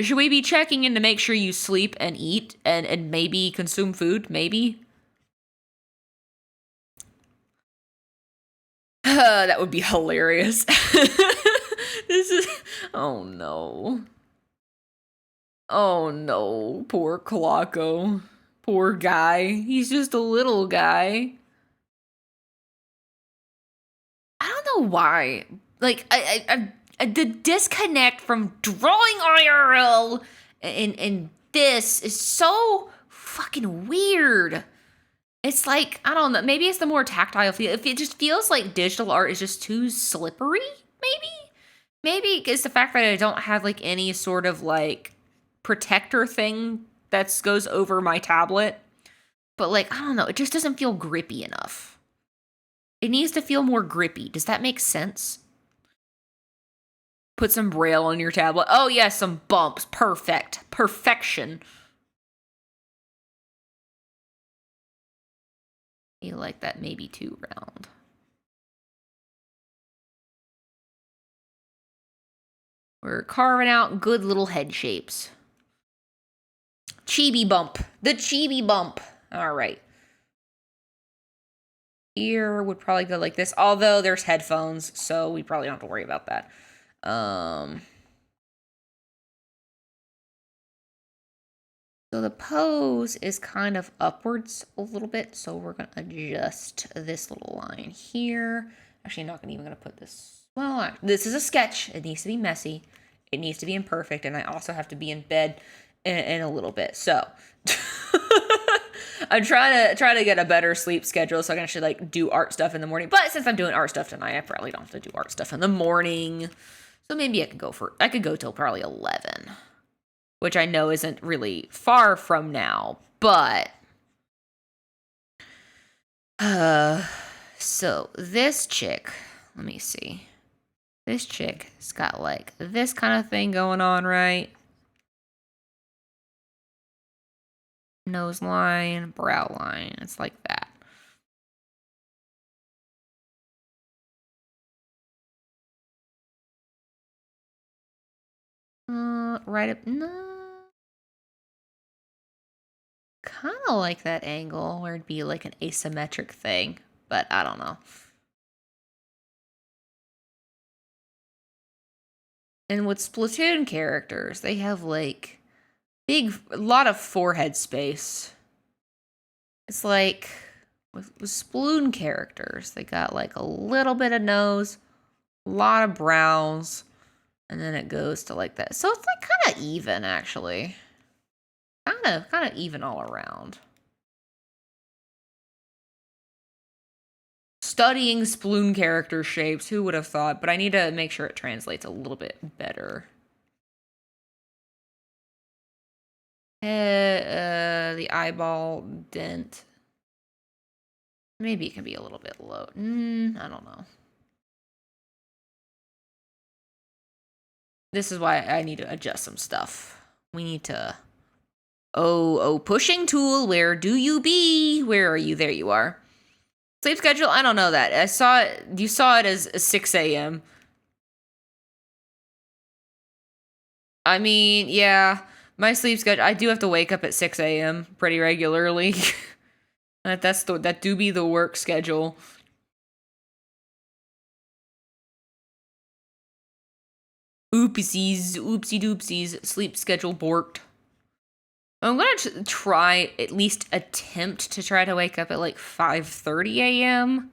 Should we be checking in to make sure you sleep and eat and maybe consume food? Maybe? That would be hilarious. This is... Oh, no. Oh, no. Poor Clocko. Poor guy. He's just a little guy. I don't know why. Like, the disconnect from drawing IRL and this is so fucking weird. It's like, I don't know, maybe it's the more tactile feel. If it just feels like digital art is just too slippery, maybe? Maybe it's the fact that I don't have like any sort of like protector thing that goes over my tablet. But like, I don't know, it just doesn't feel grippy enough. It needs to feel more grippy. Does that make sense? Put some braille on your tablet. Oh yeah, some bumps. Perfect. Perfection. I feel like that may be too round. We're carving out good little head shapes. Chibi bump. The chibi bump. All right. Ear would probably go like this, although there's headphones, so we probably don't have to worry about that. So the pose is kind of upwards a little bit, so we're going to adjust this little line here. Actually, I'm not even going to put this. Well, this is a sketch. It needs to be messy. It needs to be imperfect, and I also have to be in bed in a little bit. So I'm trying to get a better sleep schedule so I can actually like do art stuff in the morning. But since I'm doing art stuff tonight, I probably don't have to do art stuff in the morning. So maybe I could go till probably 11. Which I know isn't really far from now, but so this chick, let me see. This chick has got like this kind of thing going on, right? Nose line, brow line. It's like that. Right up. No. Kind of like that angle where it'd be like an asymmetric thing, but I don't know. And with Splatoon characters, they have like a lot of forehead space. It's like with Splatoon characters, they got like a little bit of nose, a lot of brows, and then it goes to like that. So it's like kind of even actually. Kind of even all around. Studying Splatoon character shapes, who would have thought? But I need to make sure it translates a little bit better. The eyeball dent. Maybe it can be a little bit low. I don't know. This is why I need to adjust some stuff. We need to... Oh, pushing tool, where do you be? Where are you? There you are. Sleep schedule? I don't know that. I saw it. You saw it as 6 a.m. I mean, yeah. My sleep schedule, I do have to wake up at 6 a.m. pretty regularly. that do be the work schedule. Oopsies, oopsie doopsies, sleep schedule borked. I'm gonna try, at least attempt to try to wake up at like 5:30 a.m.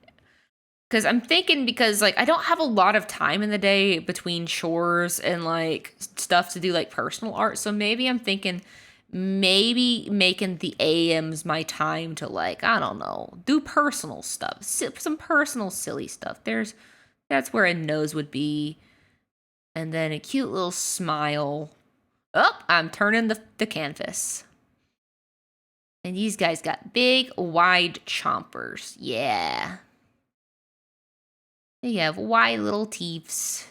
Because I'm thinking, because like I don't have a lot of time in the day between chores and like stuff to do like personal art. So maybe I'm thinking maybe making the AMs my time to like, I don't know, do personal stuff, some personal silly stuff. That's where a nose would be. And then a cute little smile. Oh, I'm turning the canvas. And these guys got big, wide chompers. Yeah. They have wide little teeths.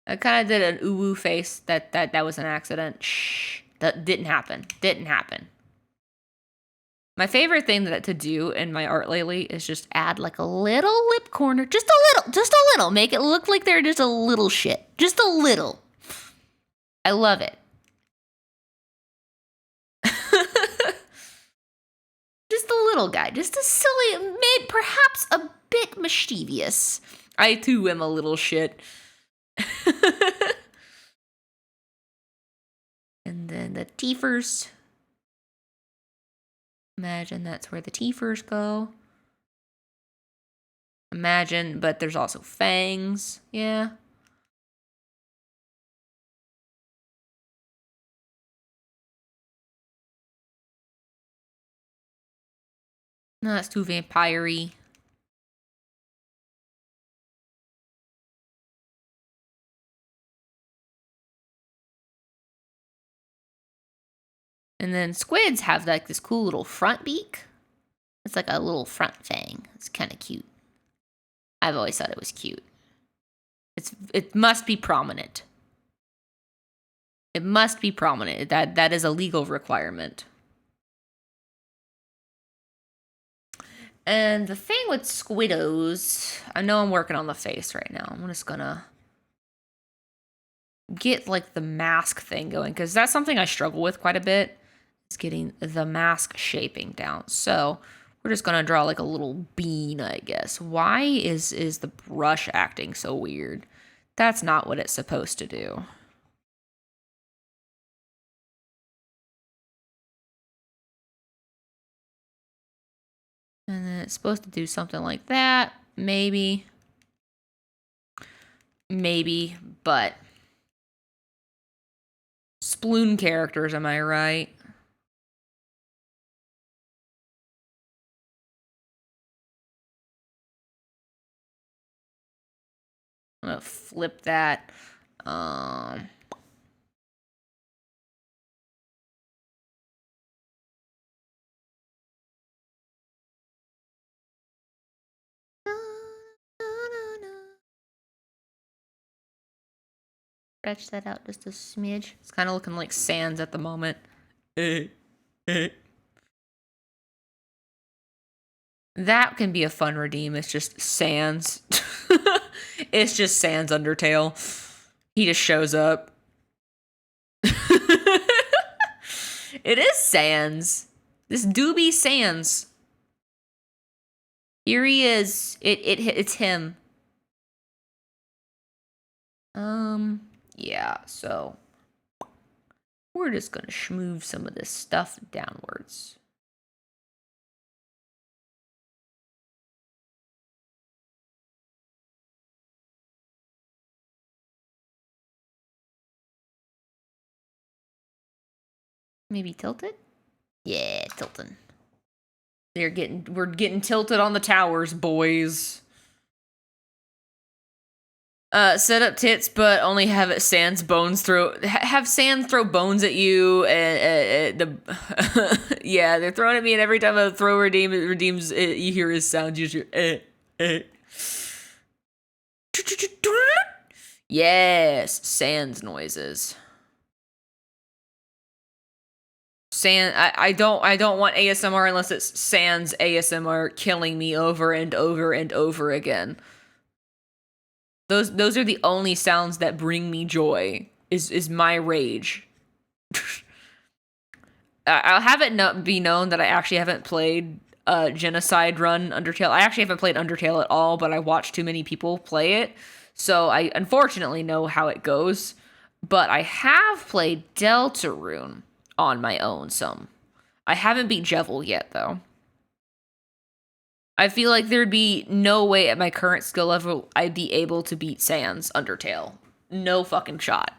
I kind of did an ooh face. That was an accident. Shh. That didn't happen. Didn't happen. My favorite thing to do in my art lately is just add like a little lip corner. Just a little. Make it look like they're just a little shit. Just a little. I love it. Just a little guy. Just a silly, perhaps a bit mischievous. I too am a little shit. And then the teethers. Imagine that's where the teethers go. Imagine, but there's also fangs. Yeah. No, that's too vampire-y. And then squids have like this cool little front beak. It's like a little front fang. It's kind of cute. I've always thought it was cute. It must be prominent. It must be prominent. That is a legal requirement. And the thing with squiddos, I know I'm working on the face right now. I'm just gonna get like the mask thing going because that's something I struggle with quite a bit. Is getting the mask shaping down. So we're just gonna draw like a little bean, I guess. Why is the brush acting so weird? That's not what it's supposed to do. And then it's supposed to do something like that. Maybe. Maybe, but sploon characters, am I right? I'm gonna flip that. Stretch that out just a smidge. It's kind of looking like Sans at the moment. That can be a fun redeem. It's just Sans. It's just Sans Undertale. He just shows up. It is Sans. This do be Sans. Here he is. It's him. Yeah, so we're just gonna schmoove some of this stuff downwards. Maybe tilted? Yeah, tilting. We're getting tilted on the towers, boys. Set up tits, but only have it Sans bones have Sans throw bones at you, and yeah, they're throwing at me, and every time I throw redeem, it redeems. You hear his sound. You hear Yes, Sans noises. I don't want ASMR unless it's Sans ASMR killing me over and over and over again. Those are the only sounds that bring me joy. Is my rage. I'll have it be known that I actually haven't played Genocide Run Undertale. I actually haven't played Undertale at all, but I watched too many people play it, so I unfortunately know how it goes. But I have played Deltarune on my own some. I haven't beat Jevil yet, though. I feel like there'd be no way at my current skill level I'd be able to beat Sans Undertale. No fucking shot.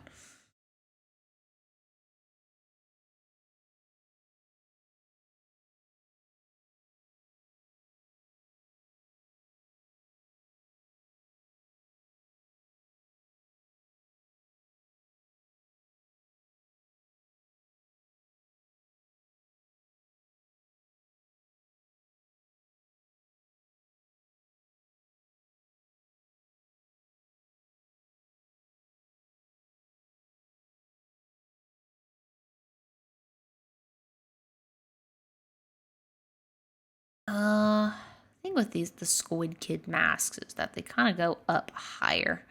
Thing with the Squid Kid masks is that they kind of go up higher,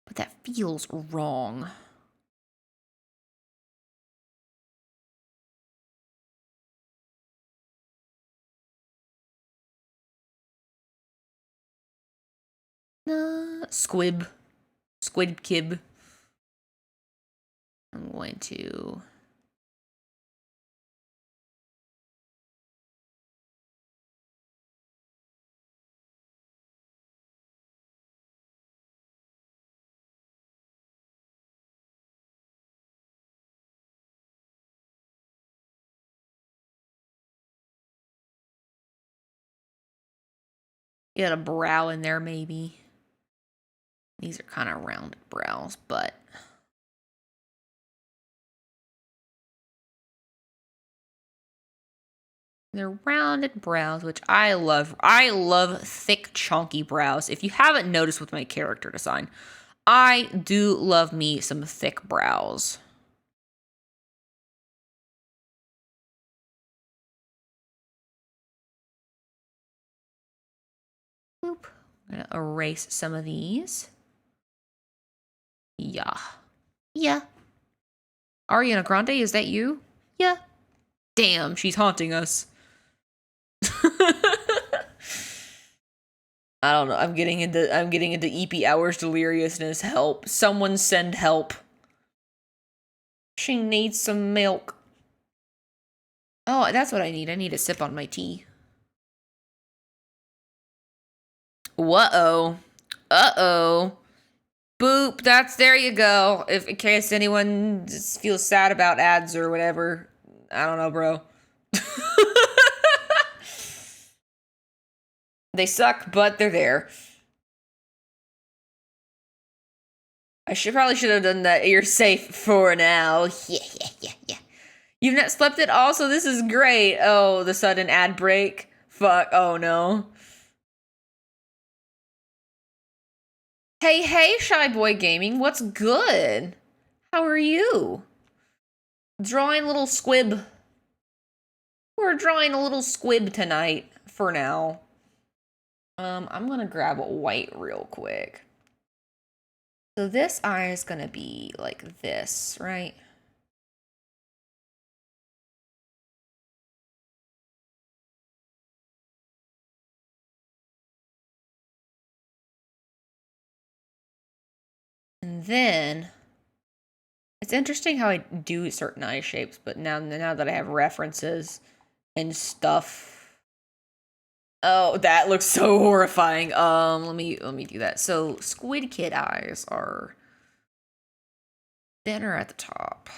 but that feels wrong. Squid Kid. I'm going to Get a brow in there, maybe. These are kind of rounded brows, but... They're rounded brows, which I love. I love thick, chunky brows. If you haven't noticed with my character design, I do love me some thick brows. Boop. I'm going to erase some of these. Yeah. Yeah. Ariana Grande, is that you? Yeah. Damn, she's haunting us. I don't know. I'm getting into EP hours deliriousness. Help. Someone send help. She needs some milk. Oh, that's what I need. I need a sip on my tea. Uh-oh. Uh-oh. Boop. There you go. If in case anyone just feels sad about ads or whatever. I don't know, bro. They suck, but they're there. I probably should have done that. You're safe for now. Yeah. You've not slept at all, so this is great. Oh, the sudden ad break. Fuck. Oh, no. Hey, Shy Boy Gaming. What's good? How are you? Drawing a little squib. We're drawing a little squib tonight, for now. I'm gonna grab a white real quick. So this eye is gonna be like this, right? And then it's interesting how I do certain eye shapes, but now that I have references and stuff. Oh, that looks so horrifying. Let me do that. So Squid Kid eyes are thinner at the top.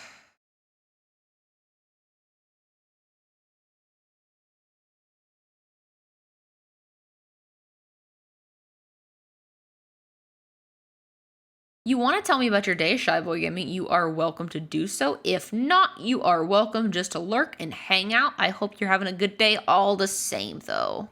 You want to tell me about your day, Shy Boy Gaming? You are welcome to do so. If not, you are welcome just to lurk and hang out. I hope you're having a good day all the same, though.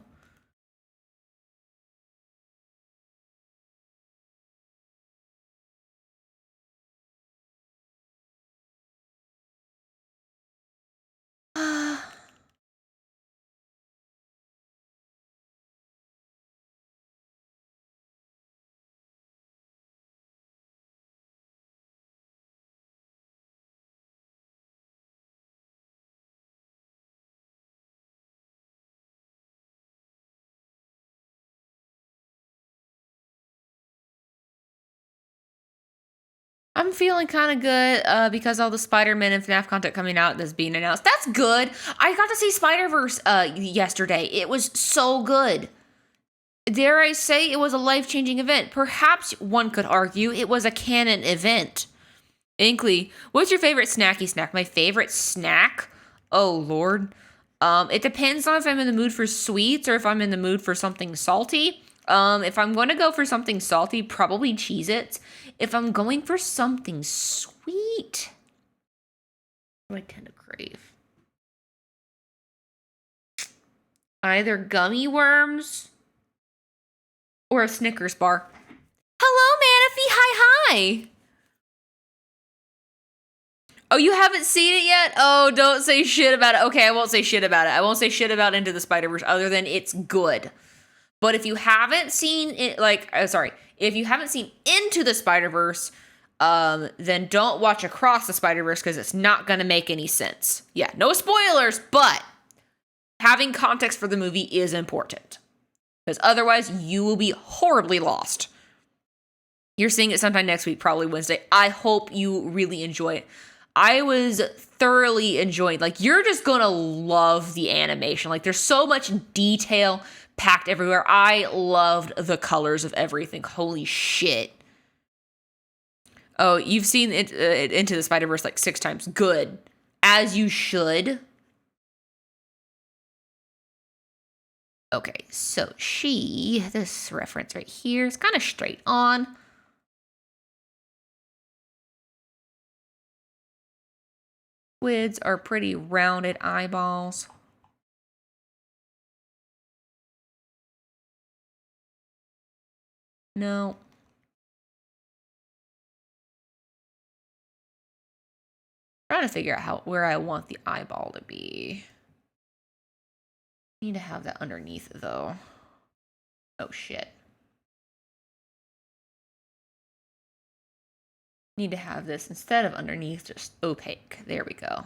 I'm feeling kind of good because all the Spider-Man and FNAF content coming out that's being announced. That's good. I got to see Spider-Verse yesterday. It was so good. Dare I say it was a life-changing event. Perhaps one could argue it was a canon event. Inkly, what's your favorite snacky snack? My favorite snack? Oh, Lord. It depends on if I'm in the mood for sweets or if I'm in the mood for something salty. If I'm going to go for something salty, probably Cheez-Its. If I'm going for something sweet, I tend to crave either gummy worms or a Snickers bar. Hello, Manaphy. Hi. Oh, you haven't seen it yet? Oh, don't say shit about it. Okay, I won't say shit about it. I won't say shit about Into the Spider-Verse other than it's good. But if you haven't seen it, if you haven't seen Into the Spider-Verse, then don't watch Across the Spider-Verse because it's not going to make any sense. Yeah, no spoilers, but having context for the movie is important. Because otherwise, you will be horribly lost. You're seeing it sometime next week, probably Wednesday. I hope you really enjoy it. I was thoroughly enjoying, you're just gonna love the animation. There's so much detail packed everywhere. I loved the colors of everything. Holy shit. Oh, you've seen it, Into the Spider-Verse 6 times. Good. As you should. Okay, so this reference right here is kind of straight on. Squids are pretty rounded eyeballs. No. Trying to figure out where I want the eyeball to be. Need to have that underneath though. Oh shit. Need to have this instead of underneath, just opaque. There we go.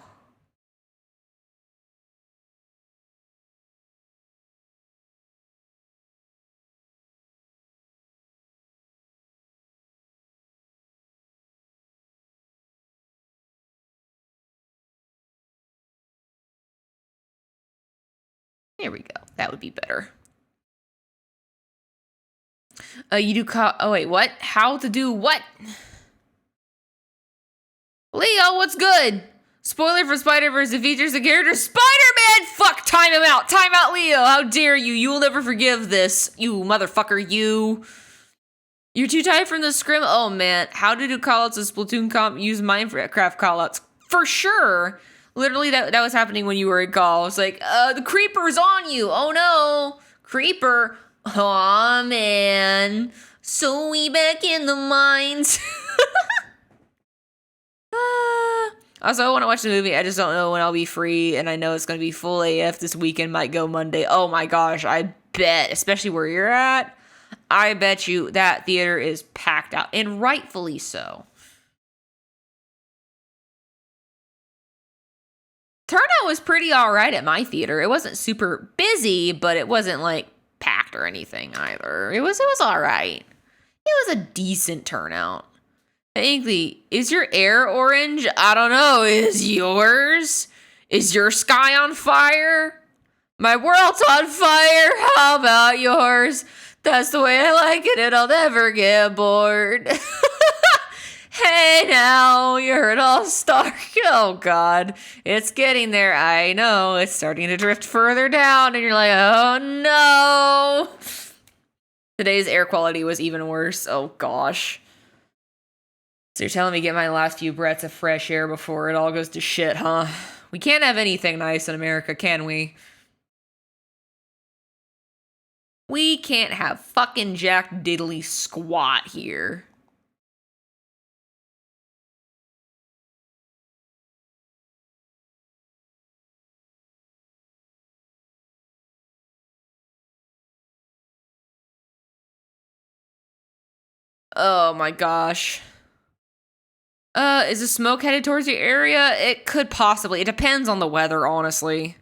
There we go. That would be better. You do oh wait, what? How to do what? Leo, what's good? Spoiler for Spider-Verse, it features the character Spider-Man! Fuck, time him out! Time out, Leo! How dare you! You will never forgive this, you motherfucker, you! You're too tired from the scrim? Oh man, how to do callouts of Splatoon comp use Minecraft callouts? For sure! Literally, that was happening when you were in call. It's like, the creeper's on you! Oh no! Creeper! Aw, man. So we back in the mines. Also, I want to watch the movie. I just don't know when I'll be free, and I know it's going to be full AF this weekend. Might go Monday. Oh my gosh, I bet, especially where you're at, I bet you that theater is packed out, and rightfully so. Turnout was pretty all right at my theater. It wasn't super busy, but it wasn't like packed or anything either. It was all right. It was a decent turnout. Inkly, is your air orange? I don't know. Is yours? Is your sky on fire? My world's on fire. How about yours? That's the way I like it, and I'll never get bored. Hey now, you're an all-star. Oh God, it's getting there. I know, it's starting to drift further down, and you're like, oh no. Today's air quality was even worse. Oh gosh. So you're telling me get my last few breaths of fresh air before it all goes to shit, huh? We can't have anything nice in America, can we? We can't have fucking jack diddly squat here. Oh my gosh. Is the smoke headed towards your area? It could possibly. It depends on the weather, honestly.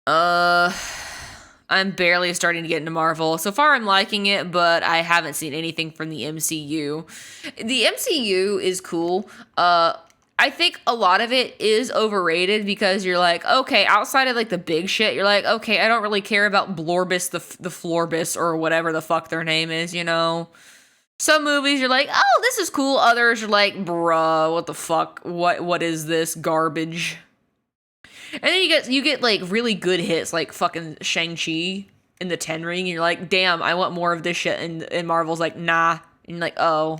I'm barely starting to get into Marvel. So far, I'm liking it, but I haven't seen anything from the MCU. The MCU is cool. I think a lot of it is overrated because you're like, okay, outside of like the big shit, you're like, okay, I don't really care about Blorbus the Florbus or whatever the fuck their name is, you know? Some movies you're like, oh, this is cool. Others you're like, bruh, what the fuck? What is this garbage? And then you get like really good hits like fucking Shang-Chi in the Ten Ring, and you're like, damn, I want more of this shit. And Marvel's like, nah. And you're like, oh,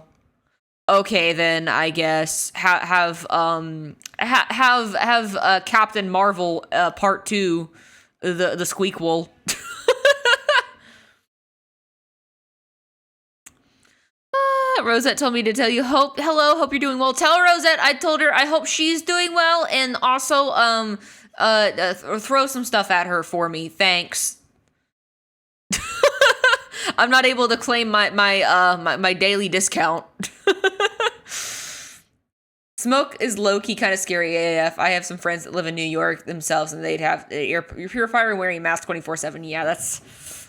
okay, then I guess have Captain Marvel Part 2, the Squeakquel. Rosette told me to tell you, hope you're doing well. Tell Rosette I told her I hope she's doing well, and also throw some stuff at her for me. Thanks. I'm not able to claim my daily discount. Smoke is low-key kind of scary AF. I have some friends that live in New York themselves, and they'd have air purifier and wearing a mask 24/7. Yeah, that's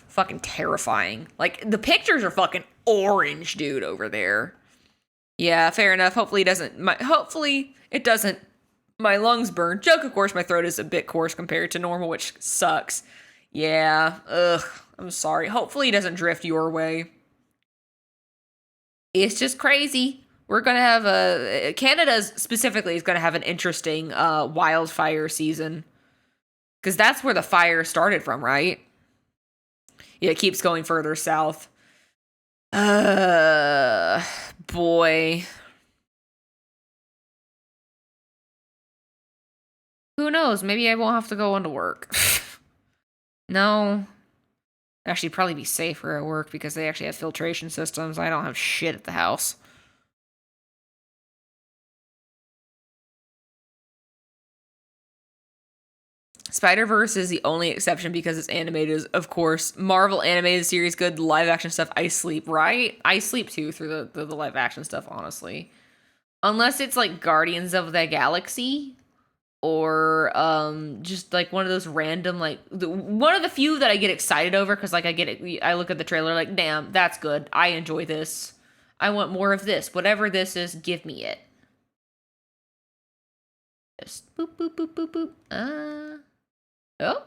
fucking terrifying. Like, the pictures are fucking orange, dude, over there. Yeah, fair enough. Hopefully it doesn't my lungs burn. Joke, of course, my throat is a bit coarse compared to normal, which sucks. Yeah, ugh, I'm sorry. Hopefully it doesn't drift your way. It's just crazy. We're gonna have Canada specifically is gonna have an interesting wildfire season. Because that's where the fire started from, right? Yeah, it keeps going further south. Boy. Who knows? Maybe I won't have to go into work. No. Actually, probably be safer at work because they actually have filtration systems. I don't have shit at the house. Spider-Verse is the only exception because it's animated, of course. Marvel animated series, good. Live action stuff, I sleep, right? I sleep too through the live action stuff, honestly. Unless it's like Guardians of the Galaxy or just like one of those random like one of the few that I get excited over because like I look at the trailer like, damn, that's good. I enjoy this. I want more of this. Whatever this is, give me it. Just boop boop boop boop boop. Oh.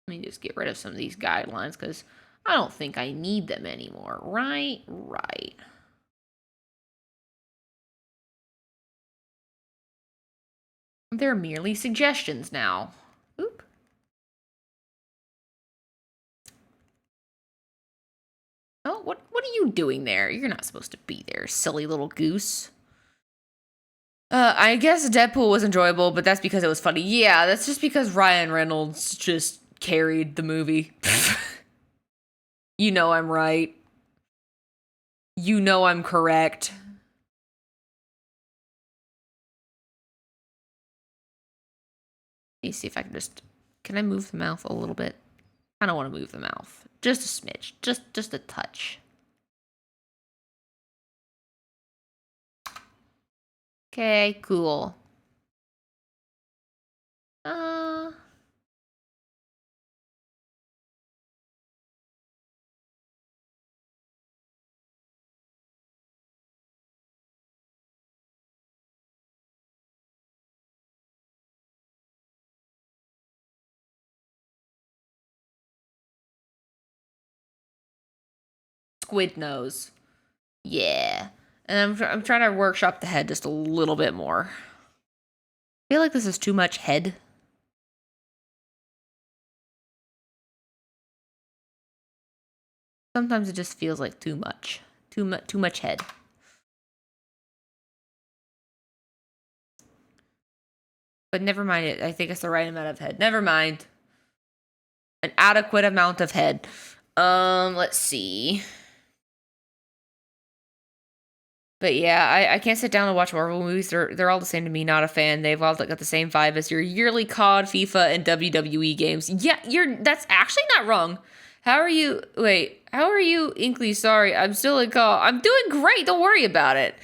Let me just get rid of some of these guidelines because I don't think I need them anymore. Right? Right. They're merely suggestions now. Oop. Oh, what are you doing there? You're not supposed to be there, silly little goose. I guess Deadpool was enjoyable, but that's because it was funny. Yeah, that's just because Ryan Reynolds just carried the movie. You know I'm right. You know I'm correct. Let me see if I can just... Can I move the mouth a little bit? I don't want to move the mouth. Just a smidge. Just a touch. Okay, cool. Squid nose. Yeah. And I'm trying to workshop the head just a little bit more. I feel like this is too much head. Sometimes it just feels like too much. Too much head. But never mind it. I think it's the right amount of head. Never mind. An adequate amount of head. Let's see. But yeah, I can't sit down and watch Marvel movies. They're all the same to me. Not a fan. They've all got the same vibe as your yearly COD, FIFA, and WWE games. Yeah, that's actually not wrong. How are you? Wait, how are you, Inkly? Sorry, I'm still in call. I'm doing great. Don't worry about it.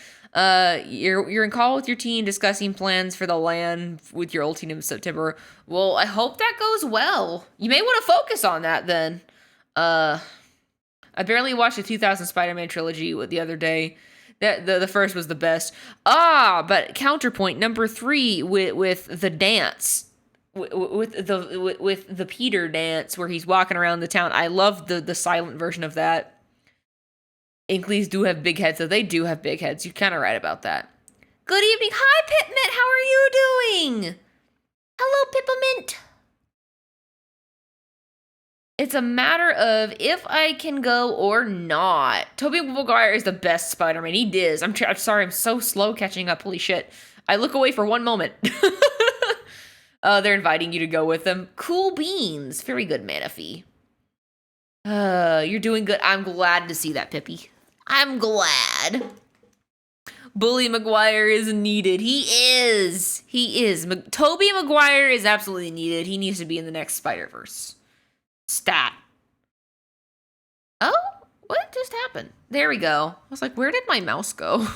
You're in call with your team discussing plans for the LAN with your old team in September. Well, I hope that goes well. You may want to focus on that then. I barely watched the 2000 Spider-Man trilogy the other day. The first was the best. But counterpoint number 3 with the dance. With the Peter dance where he's walking around the town. I love the silent version of that. Inklys do have big heads, so they do have big heads. You're kind of right about that. Good evening. Hi, Pipmint. How are you doing? Hello, Pippermint. It's a matter of if I can go or not. Tobey Maguire is the best Spider-Man. He is. I'm sorry. I'm so slow catching up. Holy shit. I look away for one moment. They're inviting you to go with them. Cool beans. Very good, Manaphy. You're doing good. I'm glad to see that, Pippi. I'm glad. Bully Maguire is needed. He is. Tobey Maguire is absolutely needed. He needs to be in the next Spider-Verse. Stat. Oh, what just happened? There we go. I was like, where did my mouse go?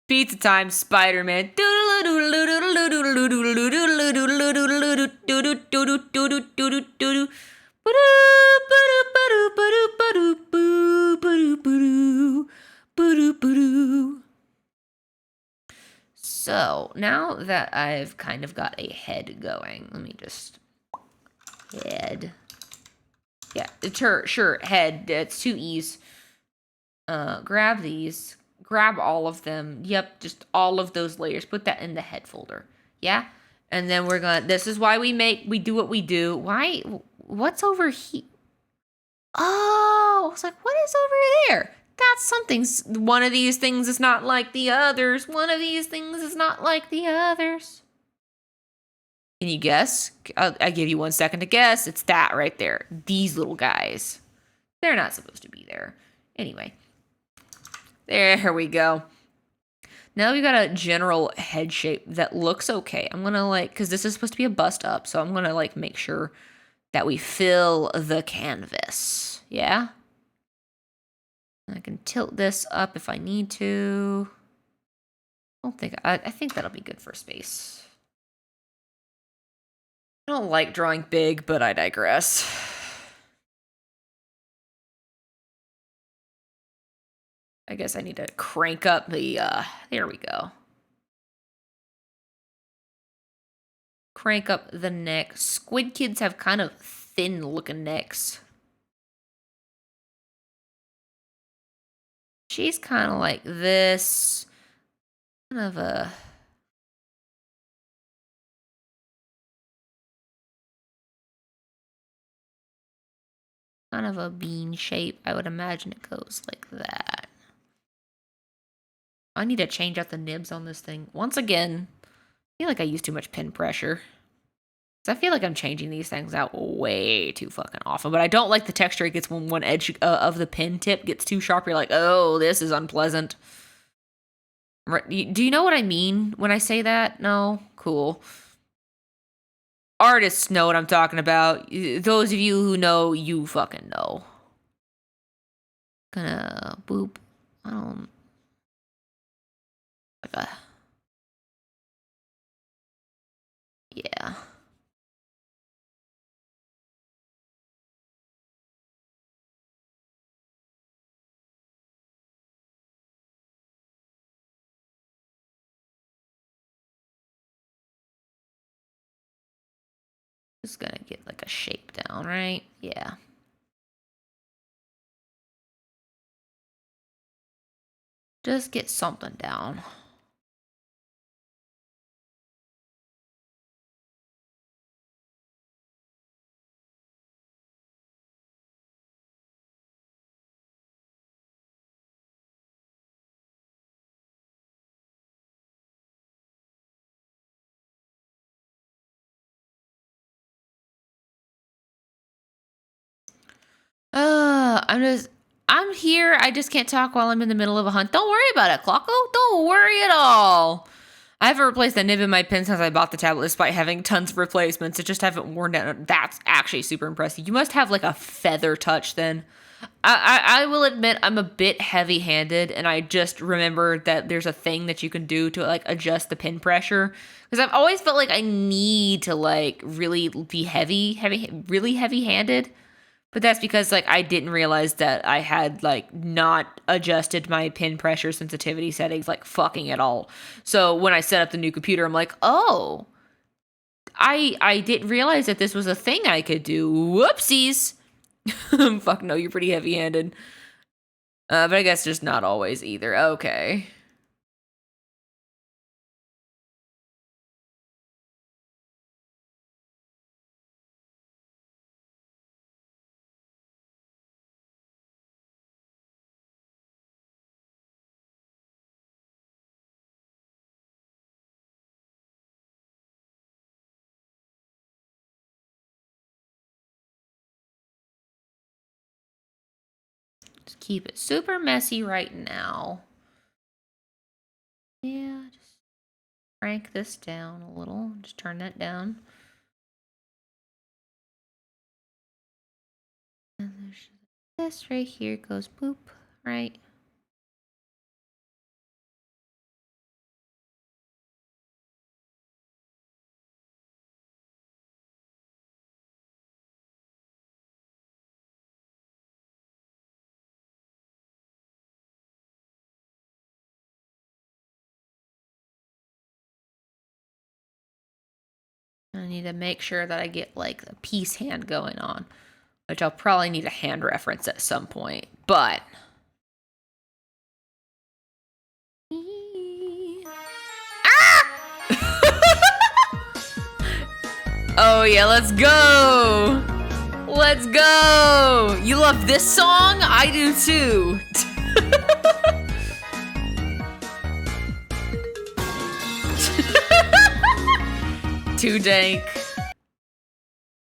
Pizza time, Spider-Man. So now that I've kind of got a head going, let me just head. Yeah, sure, head. It's 2 E's. Grab these. Grab all of them. Yep, just all of those layers. Put that in the head folder. Yeah? And then we're gonna, this is why we do what we do. Why, what's over here? Oh, I was like, what is over there? That's something. One of these things is not like the others. One of these things is not like the others. Can you guess? I give you 1 second to guess. It's that right there. These little guys. They're not supposed to be there. Anyway. There we go. Now we got a general head shape that looks okay. I'm gonna because this is supposed to be a bust up, so I'm gonna make sure that we fill the canvas. Yeah? I can tilt this up if I need to. I think that'll be good for space. I don't like drawing big, but I digress. I guess I need to crank up the, there we go. Crank up the neck. Squid kids have kind of thin looking necks. She's kind of like this. Kind of a... kind of a bean shape. I would imagine it goes like that. I need to change out the nibs on this thing. Once again, I feel like I use too much pin pressure. I feel like I'm changing these things out way too fucking often, but I don't like the texture it gets when one edge of the pin tip gets too sharp. You're like, oh, this is unpleasant. Do you know what I mean when I say that? No? Cool. Artists know what I'm talking about. Those of you who know, you fucking know. Gonna boop. I don't... yeah. Just gonna get a shape down, right? Yeah. Just get something down. I'm here. I just can't talk while I'm in the middle of a hunt. Don't worry about it, Clocko. Don't worry at all. I haven't replaced a nib in my pen since I bought the tablet, despite having tons of replacements. It just haven't worn down. That's actually super impressive. You must have a feather touch then. I will admit I'm a bit heavy-handed, and I just remembered that there's a thing that you can do to adjust the pin pressure. Because I've always felt like I need to really be really heavy-handed. But that's because I didn't realize that I had not adjusted my pin pressure sensitivity settings fucking at all. So when I set up the new computer, I'm like, oh, I didn't realize that this was a thing I could do. Whoopsies. Fuck no, you're pretty heavy-handed. But I guess just not always either. Okay. Just keep it super messy right now. Yeah, just crank this down a little. Just turn that down. And there's this right here goes boop, right? I need to make sure that I get like a peace hand going on, which I'll probably need a hand reference at some point, but. Oh yeah, let's go! Let's go! You love this song? I do too. Too dank.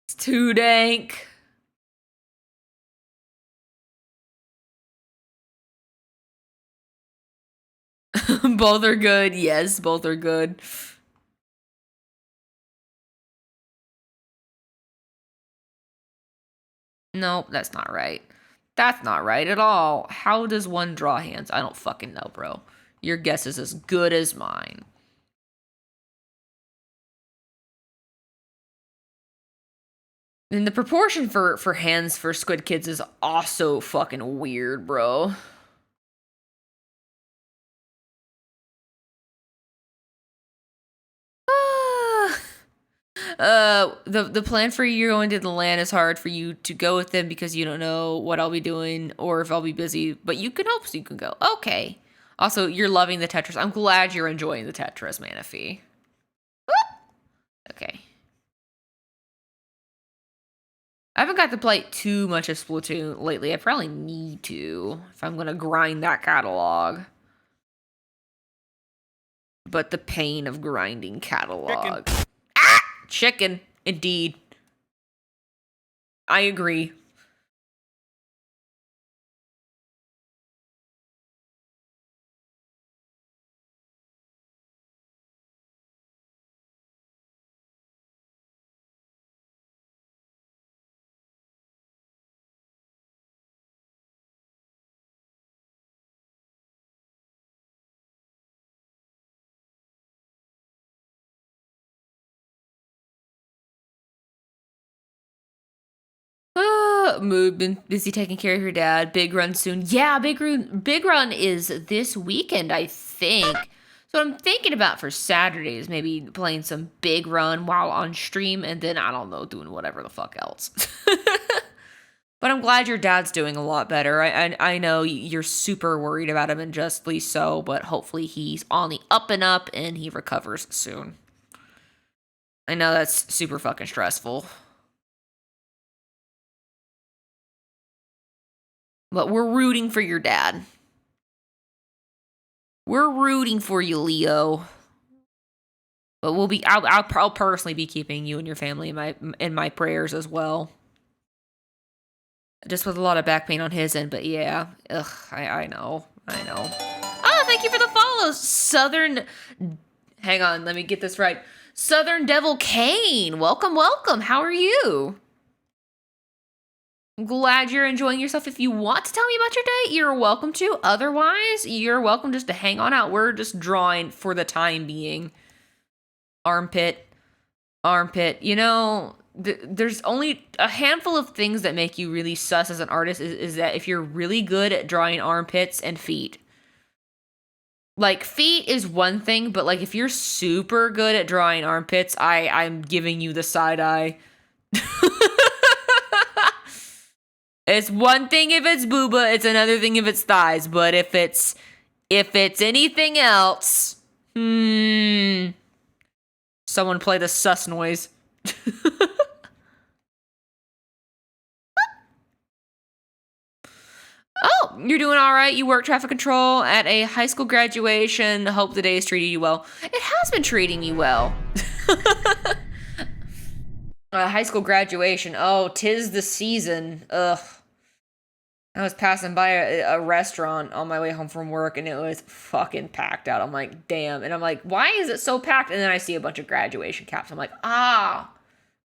It's too dank. Both are good. Yes, both are good. Nope, that's not right. That's not right at all. How does one draw hands? I don't fucking know, bro. Your guess is as good as mine. And the proportion for hands for Squid Kids is also fucking weird, bro. The plan for you going to the land is hard for you to go with them because you don't know what I'll be doing or if I'll be busy, but you can hope so you can go. Okay. Also, you're loving the Tetris. I'm glad you're enjoying the Tetris, Manaphy. Okay. I haven't got to play too much of Splatoon lately. I probably need to if I'm gonna grind that catalog. But the pain of grinding catalog. Chicken. Ah! Chicken, indeed. I agree. Mood, been busy taking care of your dad. Big run soon. Yeah, big run is this weekend, I think. So what I'm thinking about for Saturday is maybe playing some big run while on stream, and then I don't know, doing whatever the fuck else. But I'm glad your dad's doing a lot better. I know you're super worried about him, and justly so. But hopefully he's on the up and up, and he recovers soon. I know that's super fucking stressful. But we're rooting for your dad. We're rooting for you, Leo. But I'll personally be keeping you and your family in my prayers as well. Just with a lot of back pain on his end, but yeah. Ugh, I know. Oh, thank you for the follows. Hang on, let me get this right. Southern Devil Kane. Welcome. How are you? I'm glad you're enjoying yourself. If you want to tell me about your day, you're welcome to. Otherwise, you're welcome just to hang on out. We're just drawing for the time being. Armpit. You know, there's only a handful of things that make you really sus as an artist is that if you're really good at drawing armpits and feet. Like, feet is one thing, but like if you're super good at drawing armpits, I'm giving you the side eye. It's one thing if it's booba, it's another thing if it's thighs, but if it's anything else, someone play the sus noise. Oh, you're doing all right. You work traffic control at a high school graduation. Hope the day is treating you well. It has been treating me well. High school graduation. Oh, 'tis the season. Ugh. I was passing by a restaurant on my way home from work, and it was fucking packed out. I'm like, damn. And I'm like, why is it so packed? And then I see a bunch of graduation caps. I'm like,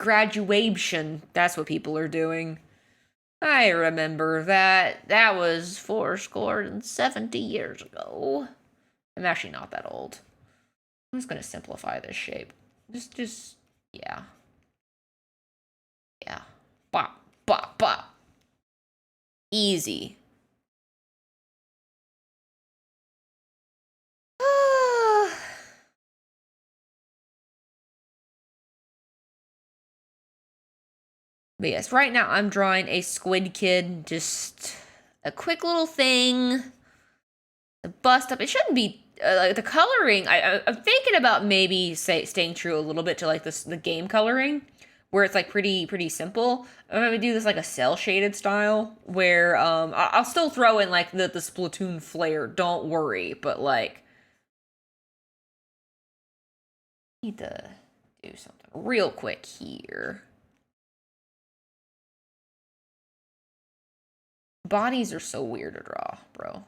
graduation. That's what people are doing. I remember that. That was 70 years ago. I'm actually not that old. I'm just going to simplify this shape. Yeah. Yeah. Bop, bop, bop. Easy. But yes, right now I'm drawing a squid kid, just a quick little thing. The bust up. It shouldn't be like the coloring. I'm thinking about maybe staying true a little bit to like the game coloring, where it's like pretty simple. I'm gonna do this like a cell shaded style, where I'll still throw in like the Splatoon flair. Don't worry, but like need to do something real quick here. Bodies are so weird to draw, bro.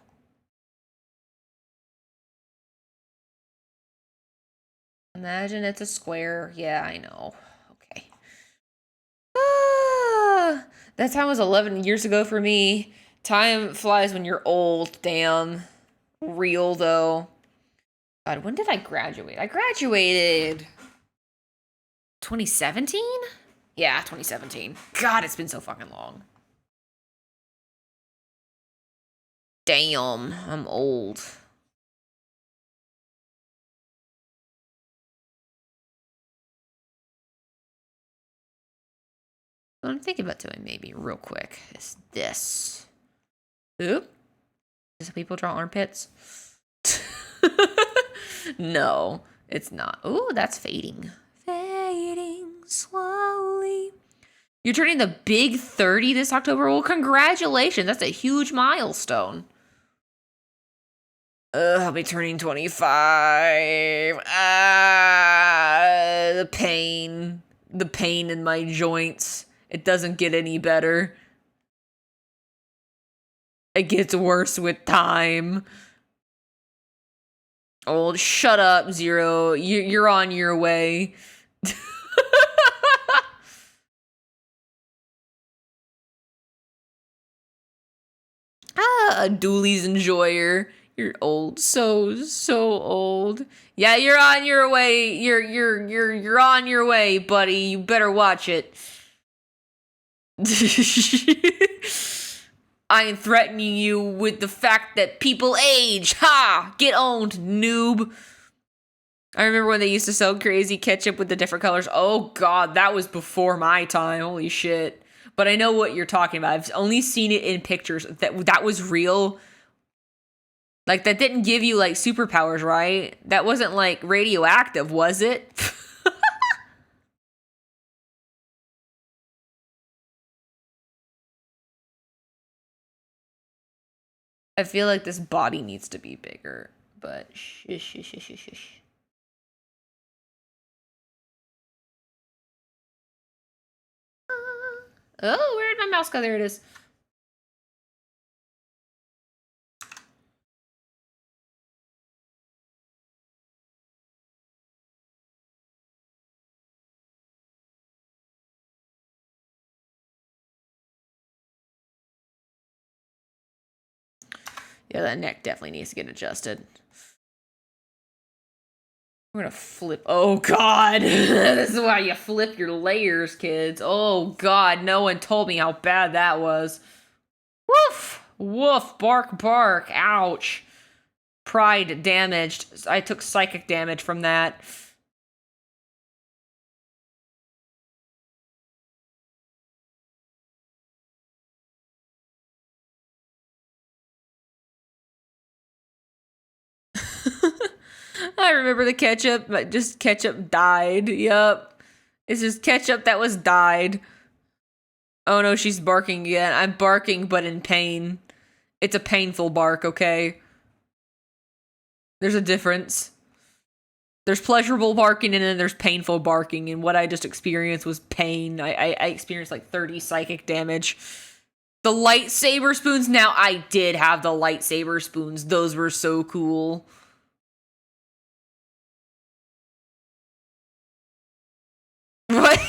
Imagine it's a square. Yeah, I know. Okay. Ah, that time was 11 years ago for me. Time flies when you're old. Damn. Real, though. God, when did I graduate? I graduated 2017? Yeah, 2017. God, it's been so fucking long. Damn, I'm old. What I'm thinking about doing maybe real quick is this. Oop. Does people draw armpits? No, it's not. Ooh, that's fading. Fading slowly. You're turning the big 30 this October? Well, congratulations. That's a huge milestone. I'll be turning 25. The pain. The pain in my joints. It doesn't get any better. It gets worse with time. Oh, shut up, Zero. You're on your way. A Dooley's enjoyer. You're old, so old. Yeah, you're on your way. You're on your way, buddy. You better watch it. I am threatening you with the fact that people age. Ha! Get owned, noob. I remember when they used to sell crazy ketchup with the different colors. Oh god, that was before my time. Holy shit. But I know what you're talking about. I've only seen it in pictures. That was real. Like, that didn't give you, like, superpowers, right? That wasn't, like, radioactive, was it? I feel like this body needs to be bigger, but shush. Oh, where did my mouse go? There it is. Yeah, that neck definitely needs to get adjusted. I'm gonna flip. Oh, God. This is why you flip your layers, kids. Oh, God. No one told me how bad that was. Woof. Woof. Bark, bark. Ouch. Pride damaged. I took psychic damage from that. I remember the ketchup, but just ketchup died. Yup. It's just ketchup that was died. Oh no, she's barking again. I'm barking, but in pain. It's a painful bark, okay? There's a difference. There's pleasurable barking and then there's painful barking, and what I just experienced was pain. I experienced like 30 psychic damage. The lightsaber spoons, now I did have the lightsaber spoons. Those were so cool. What?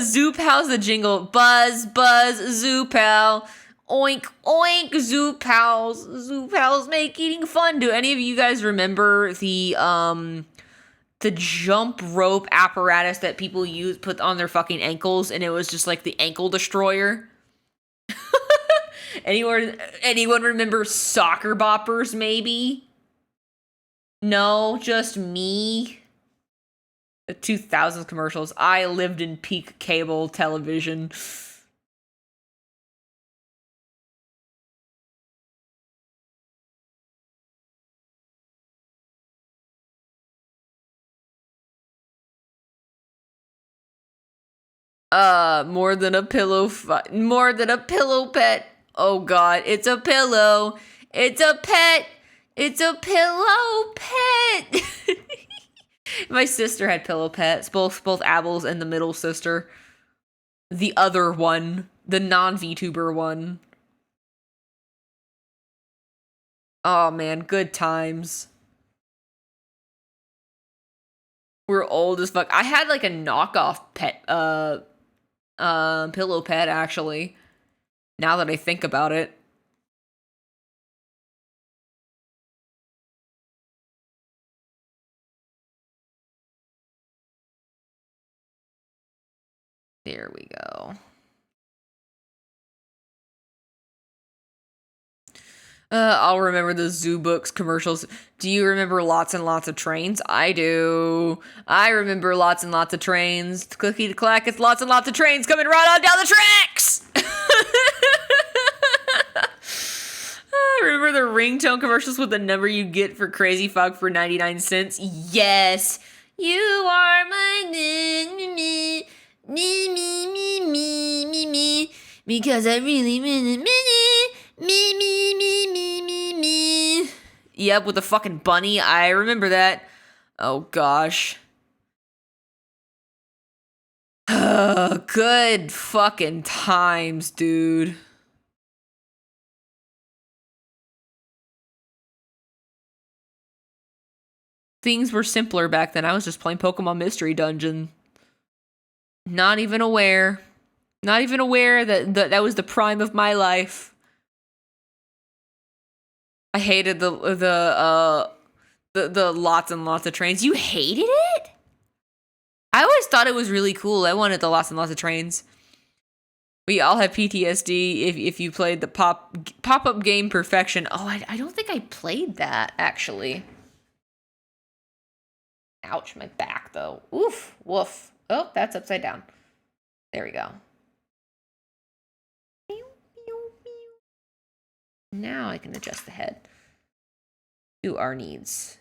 Zoop, how's the jingle? Buzz, buzz, Zoopal. Oink, oink, Zoopals. Zoopals make eating fun. Do any of you guys remember the jump rope apparatus that people put on their fucking ankles, and it was just like the ankle destroyer? Anyone remember soccer boppers, maybe? No, just me? The 2000s commercials. I lived in peak cable television. More than a pillow, more than a pillow pet. Oh god, it's a pillow. It's a pet. It's a pillow pet. My sister had pillow pets, both Abel's and the middle sister. The other one, the non-VTuber one. Oh man, good times. We're old as fuck. I had like a knockoff pet pillow pet actually. Now that I think about it. There we go. I'll remember the Zoo Books commercials. Do you remember Lots and Lots of Trains? I do. I remember Lots and Lots of Trains. Clicky to clack, it's lots and lots of trains coming right on down the tracks! Remember the ringtone commercials with the number you get for Crazy Fog for 99 cents? Yes! You are my me, because I really me. Yep, with the fucking bunny. I remember that. Oh gosh. Good fucking times, dude. Things were simpler back then. I was just playing Pokemon Mystery Dungeon. Not even aware. Not even aware that was the prime of my life. I hated the lots and lots of trains. You hated it? I always thought it was really cool. I wanted the lots and lots of trains. We all have PTSD if you played the pop-up game Perfection. Oh, I don't think I played that, actually. Ouch, my back, though. Oof, woof. Oh, that's upside down. There we go. Now I can adjust the head to our needs.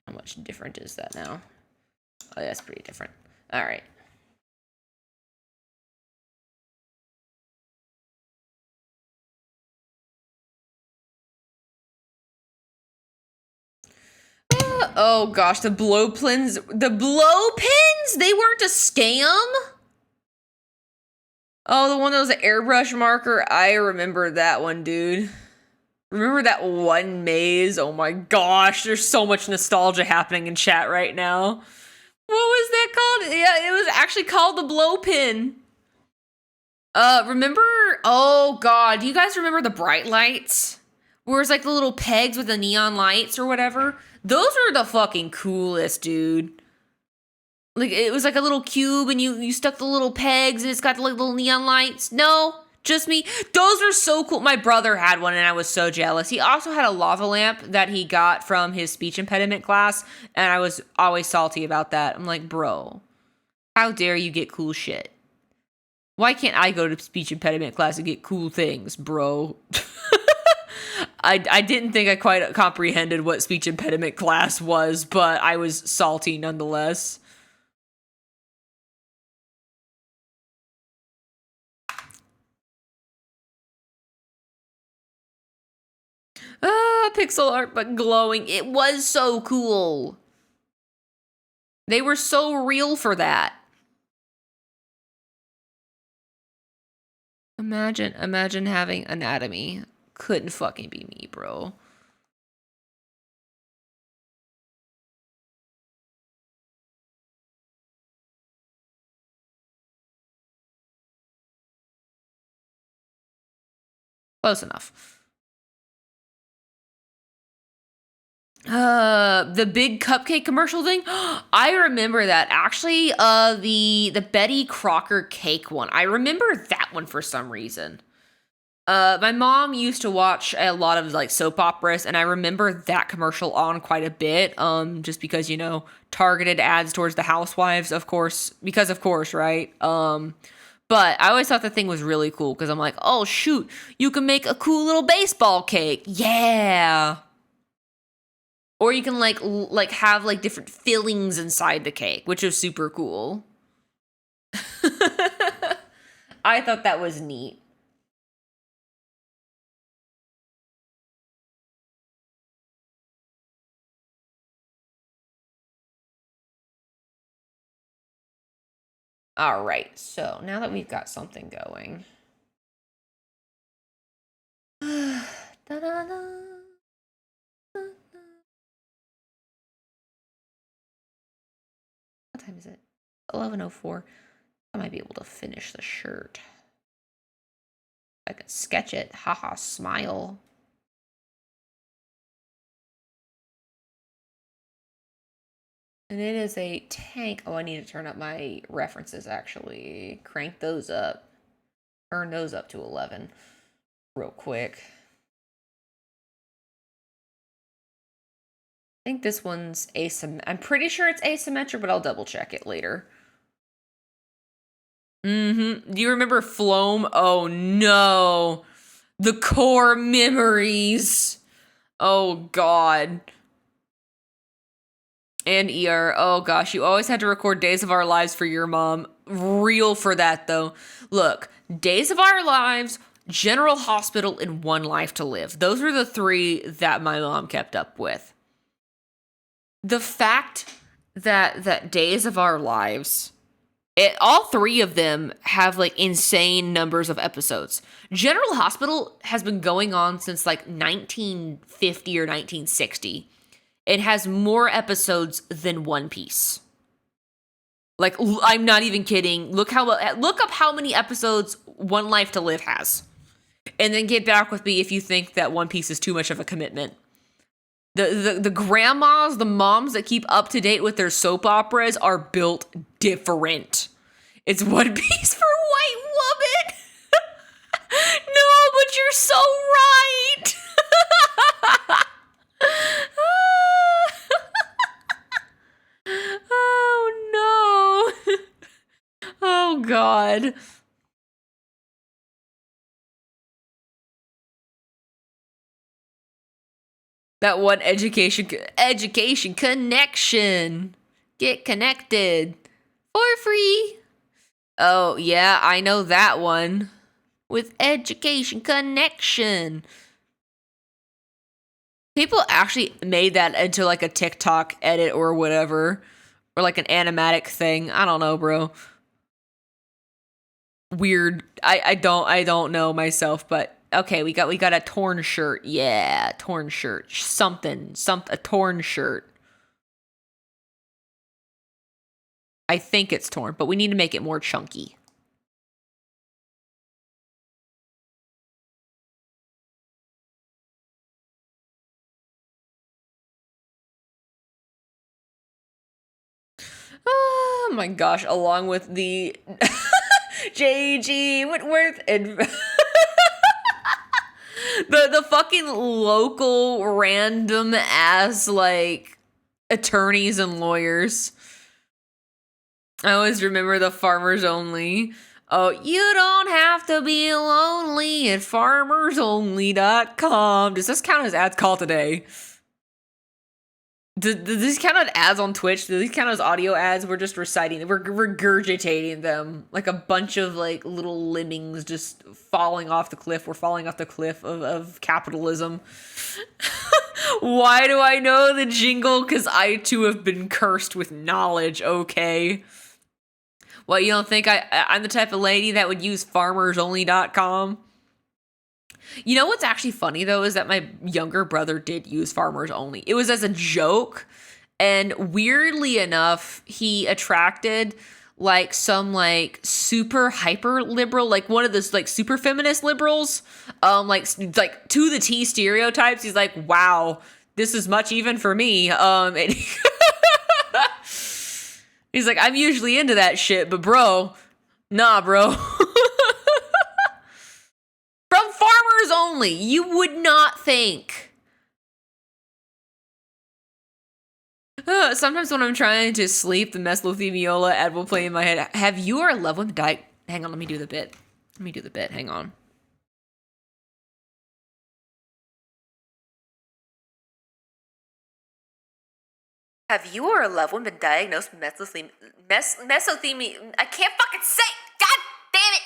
How much different is that now? Oh, that's pretty different. All right. Oh gosh, the blow pins. The blow pins? They weren't a scam? Oh, the one that was an airbrush marker? I remember that one, dude. Remember that one maze? Oh my gosh, there's so much nostalgia happening in chat right now. What was that called? Yeah, it was actually called the blow pin. Remember? Oh god, do you guys remember the bright lights? Where it's like the little pegs with the neon lights or whatever? Those were the fucking coolest, dude. Like, it was like a little cube and you stuck the little pegs and it's got like little neon lights. No, just me. Those were so cool. My brother had one and I was so jealous. He also had a lava lamp that he got from his speech impediment class and I was always salty about that. I'm like, bro, how dare you get cool shit? Why can't I go to speech impediment class and get cool things, bro? I didn't think I quite comprehended what speech impediment class was, but I was salty nonetheless. Pixel art, but glowing. It was so cool. They were so real for that. Imagine having anatomy. Couldn't fucking be me, bro. Close enough. The big cupcake commercial thing. I remember that actually. The Betty Crocker cake one. I remember that one for some reason. My mom used to watch a lot of like soap operas, and I remember that commercial on quite a bit. Just because targeted ads towards the housewives, of course, of course, right? But I always thought the thing was really cool because I'm like, oh shoot, you can make a cool little baseball cake, yeah. Or you can like have like different fillings inside the cake, which is super cool. I thought that was neat. All right, so now that we've got something going. What time is it? 11:04. I might be able to finish the shirt. I can sketch it. Haha, smile. And it is a tank. Oh, I need to turn up my references, actually. Crank those up. Turn those up to 11 real quick. I think this one's asymmetric. I'm pretty sure it's asymmetric, but I'll double check it later. Do you remember Floam? Oh no. The core memories. Oh god. And ER. Oh gosh, you always had to record Days of Our Lives for your mom. Real for that though. Look, Days of Our Lives, General Hospital, and One Life to Live. Those were the three that my mom kept up with. The fact that Days of Our Lives, all three of them have like insane numbers of episodes. General Hospital has been going on since like 1950 or 1960. It has more episodes than One Piece. Like, I'm not even kidding. Look up how many episodes One Life to Live has. And then get back with me if you think that One Piece is too much of a commitment. The grandmas, the moms that keep up to date with their soap operas are built different. It's One Piece for white woman. No, but you're so right. Oh no. Oh god. That one education connection. Get connected for free. Oh, yeah, I know that one. With education connection. People actually made that into like a TikTok edit or whatever. Or like an animatic thing. I don't know, bro. Weird. I don't know myself, but okay, we got a torn shirt. Yeah, torn shirt. A torn shirt. I think it's torn, but we need to make it more chunky. Oh my gosh, along with the J.G. Whitworth and the fucking local random ass like attorneys and lawyers. I always remember the Farmers Only. Oh, you don't have to be lonely at farmersonly.com. Does this count as ads call today? Do these count as ads on Twitch? Do these count as audio ads? We're just reciting, we're regurgitating them like a bunch of like little lemmings just falling off the cliff. We're falling off the cliff of capitalism. Why do I know the jingle? Because I too have been cursed with knowledge, okay? What, you don't think I'm the type of lady that would use farmersonly.com? You know what's actually funny, though, is that my younger brother did use Farmers Only. It was as a joke, and weirdly enough, he attracted, like some like super hyper liberal, like one of those like super feminist liberals, like to the T stereotypes. He's like, wow, this is much even for me. And he's like, I'm usually into that shit, but bro, nah, bro. From farmers only. You would not think. Sometimes when I'm trying to sleep, the mesothelioma ad will play in my head. Have you or a loved one died? Hang on, let me do the bit. Hang on. Have you or a loved one been diagnosed with mesothelioma? I can't fucking say it. God damn it.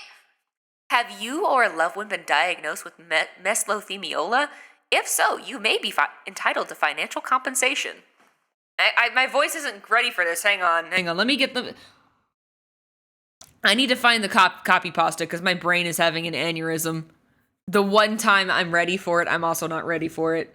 Have you or a loved one been diagnosed with mesothelioma? If so, you may be entitled to financial compensation. My voice isn't ready for this. Hang on. Let me get the... I need to find the copy pasta because my brain is having an aneurysm. The one time I'm ready for it, I'm also not ready for it.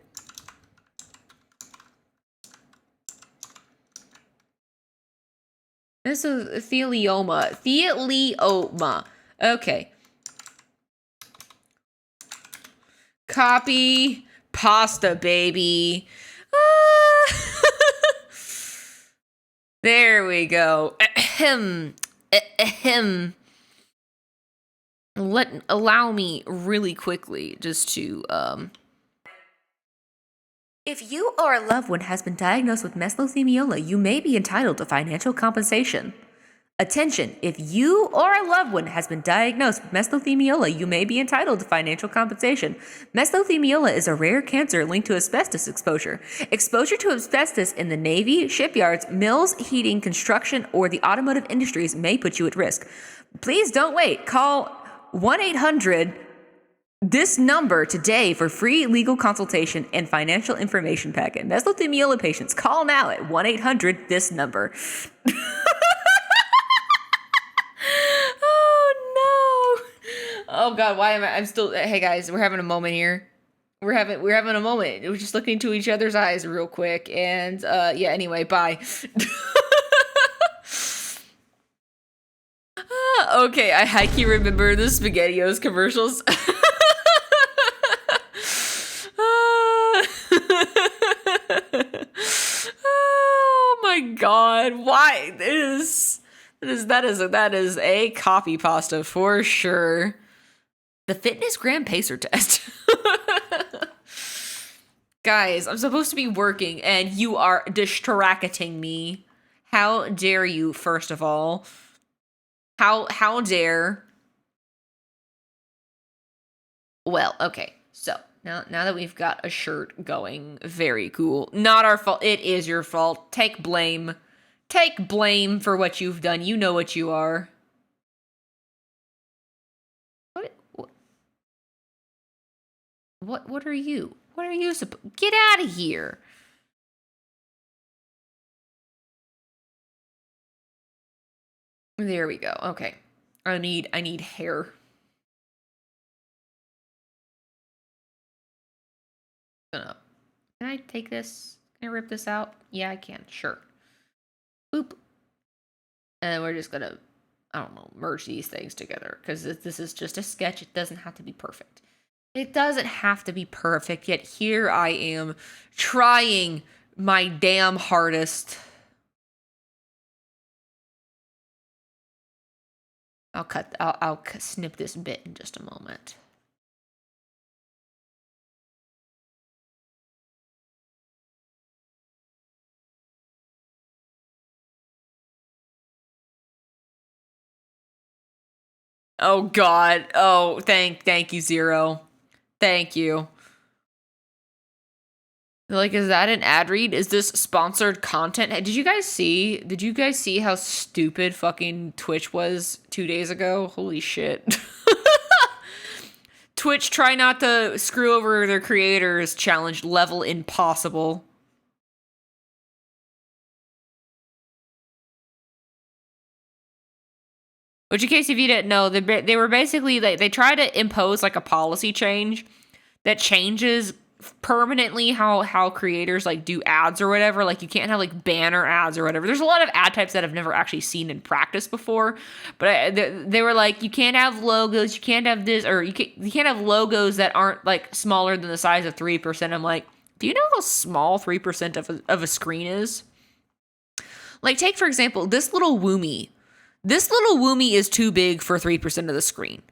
Mesothelioma. Thelioma. Okay. Copy pasta, baby. There we go. Ahem. Ahem. Allow me really quickly just to If you or a loved one has been diagnosed with mesothelioma, you may be entitled to financial compensation. Attention, if you or a loved one has been diagnosed with mesothelioma, you may be entitled to financial compensation. Mesothelioma is a rare cancer linked to asbestos exposure. Exposure to asbestos in the Navy, shipyards, mills, heating, construction, or the automotive industries may put you at risk. Please don't wait. Call 1-800 this number today for free legal consultation and financial information packet. Mesothelioma patients, call now at 1-800 this number. Oh God, why am I'm still? Hey guys, we're having a moment here. We're having a moment. We're just looking into each other's eyes real quick, and yeah. Anyway, bye. Okay, I hikey remember the SpaghettiOs commercials. Oh my God, why this? That is a copy pasta for sure. The fitness gram pacer test. Guys, I'm supposed to be working and you are distracting me. How dare you, first of all? How dare? Well, okay. So, now that we've got a shirt going, very cool. Not our fault. It is your fault. Take blame. Take blame for what you've done. You know what you are. What are you? What are you get out of here. There we go. Okay. I need hair. Can I take this? Can I rip this out? Yeah, I can. Sure. Boop. And we're just gonna, I don't know, merge these things together because this is just a sketch. It doesn't have to be perfect. It doesn't have to be perfect, yet here I am trying my damn hardest. I'll snip this bit in just a moment. Oh God. Oh, thank you, Zero. Thank you. Like, is that an ad read? Is this sponsored content? Did you guys see how stupid fucking Twitch was 2 days ago? Holy shit. Twitch try not to screw over their creators challenge level impossible. Which, in case if you didn't know, they were basically, they try to impose like a policy change that changes permanently how creators like do ads or whatever. Like you can't have like banner ads or whatever. There's a lot of ad types that I've never actually seen in practice before, but they were like, you can't have logos, you can't have this, or you can't have logos that aren't like smaller than the size of 3%. I'm like, do you know how small 3% of a screen is? Like take for example this little Woomy. This little Woomy is too big for 3% of the screen.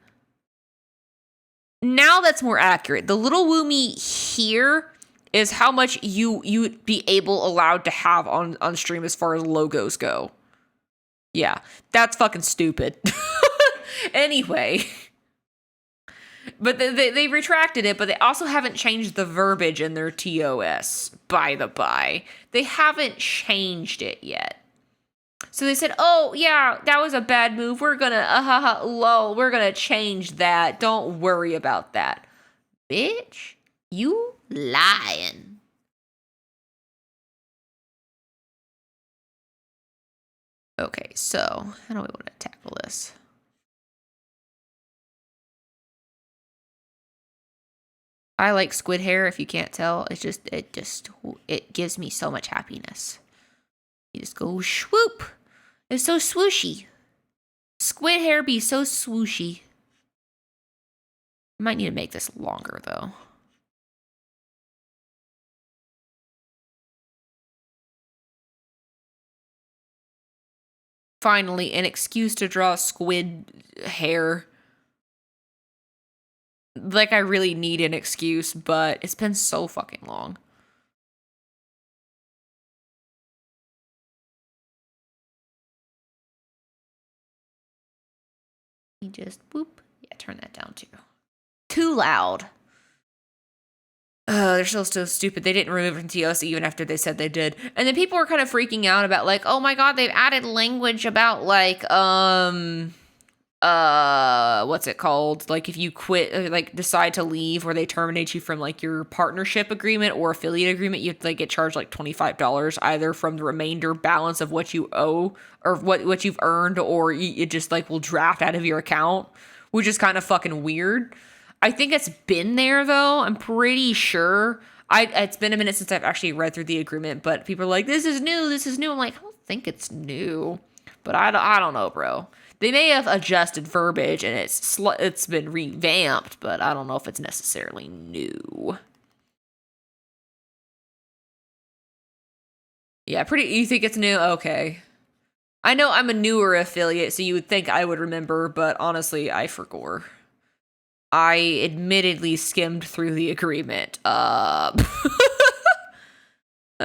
Now that's more accurate. The little Woomy here is how much you'd be allowed to have on stream as far as logos go. Yeah, that's fucking stupid. Anyway, but they retracted it, but they also haven't changed the verbiage in their TOS, by the by. They haven't changed it yet. So they said, oh, yeah, that was a bad move. We're gonna, lol, we're gonna change that. Don't worry about that. Bitch, you lying. Okay, so how do we want to tackle this? I like squid hair, if you can't tell. It gives me so much happiness. You just go swoop. It's so swooshy. Squid hair be so swooshy. Might need to make this longer though. Finally, an excuse to draw squid hair. Like I really need an excuse, but it's been so fucking long. You just whoop. Yeah, turn that down too. Too loud. They're still so stupid. They didn't remove it from TOS even after they said they did. And then people were kind of freaking out about like, oh my god, they've added language about like what's it called? Like if you quit, like decide to leave, or they terminate you from like your partnership agreement or affiliate agreement, you like get charged like $25 either from the remainder balance of what you owe or what you've earned, or it just like will draft out of your account, which is kind of fucking weird. I think it's been there though. I'm pretty sure. It's been a minute since I've actually read through the agreement, but people are like, this is new. I'm like, I don't think it's new, but I don't know, bro. They may have adjusted verbiage and it's been revamped, but I don't know if it's necessarily new. Yeah, you think it's new? Okay. I know I'm a newer affiliate, so you would think I would remember, but honestly, I forgot. I admittedly skimmed through the agreement.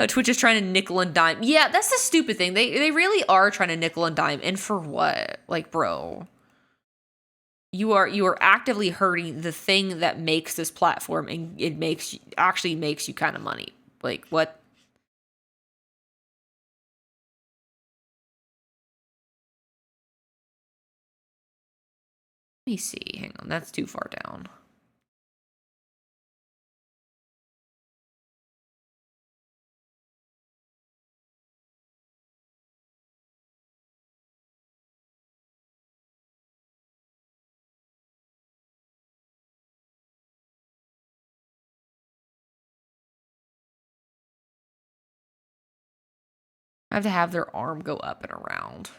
Twitch is trying to nickel and dime. Yeah, that's the stupid thing. They really are trying to nickel and dime. And for what? Like, bro. You are actively hurting the thing that makes this platform, and it actually makes you kind of money. Like, what? Let me see. Hang on, that's too far down. I have to have their arm go up and around.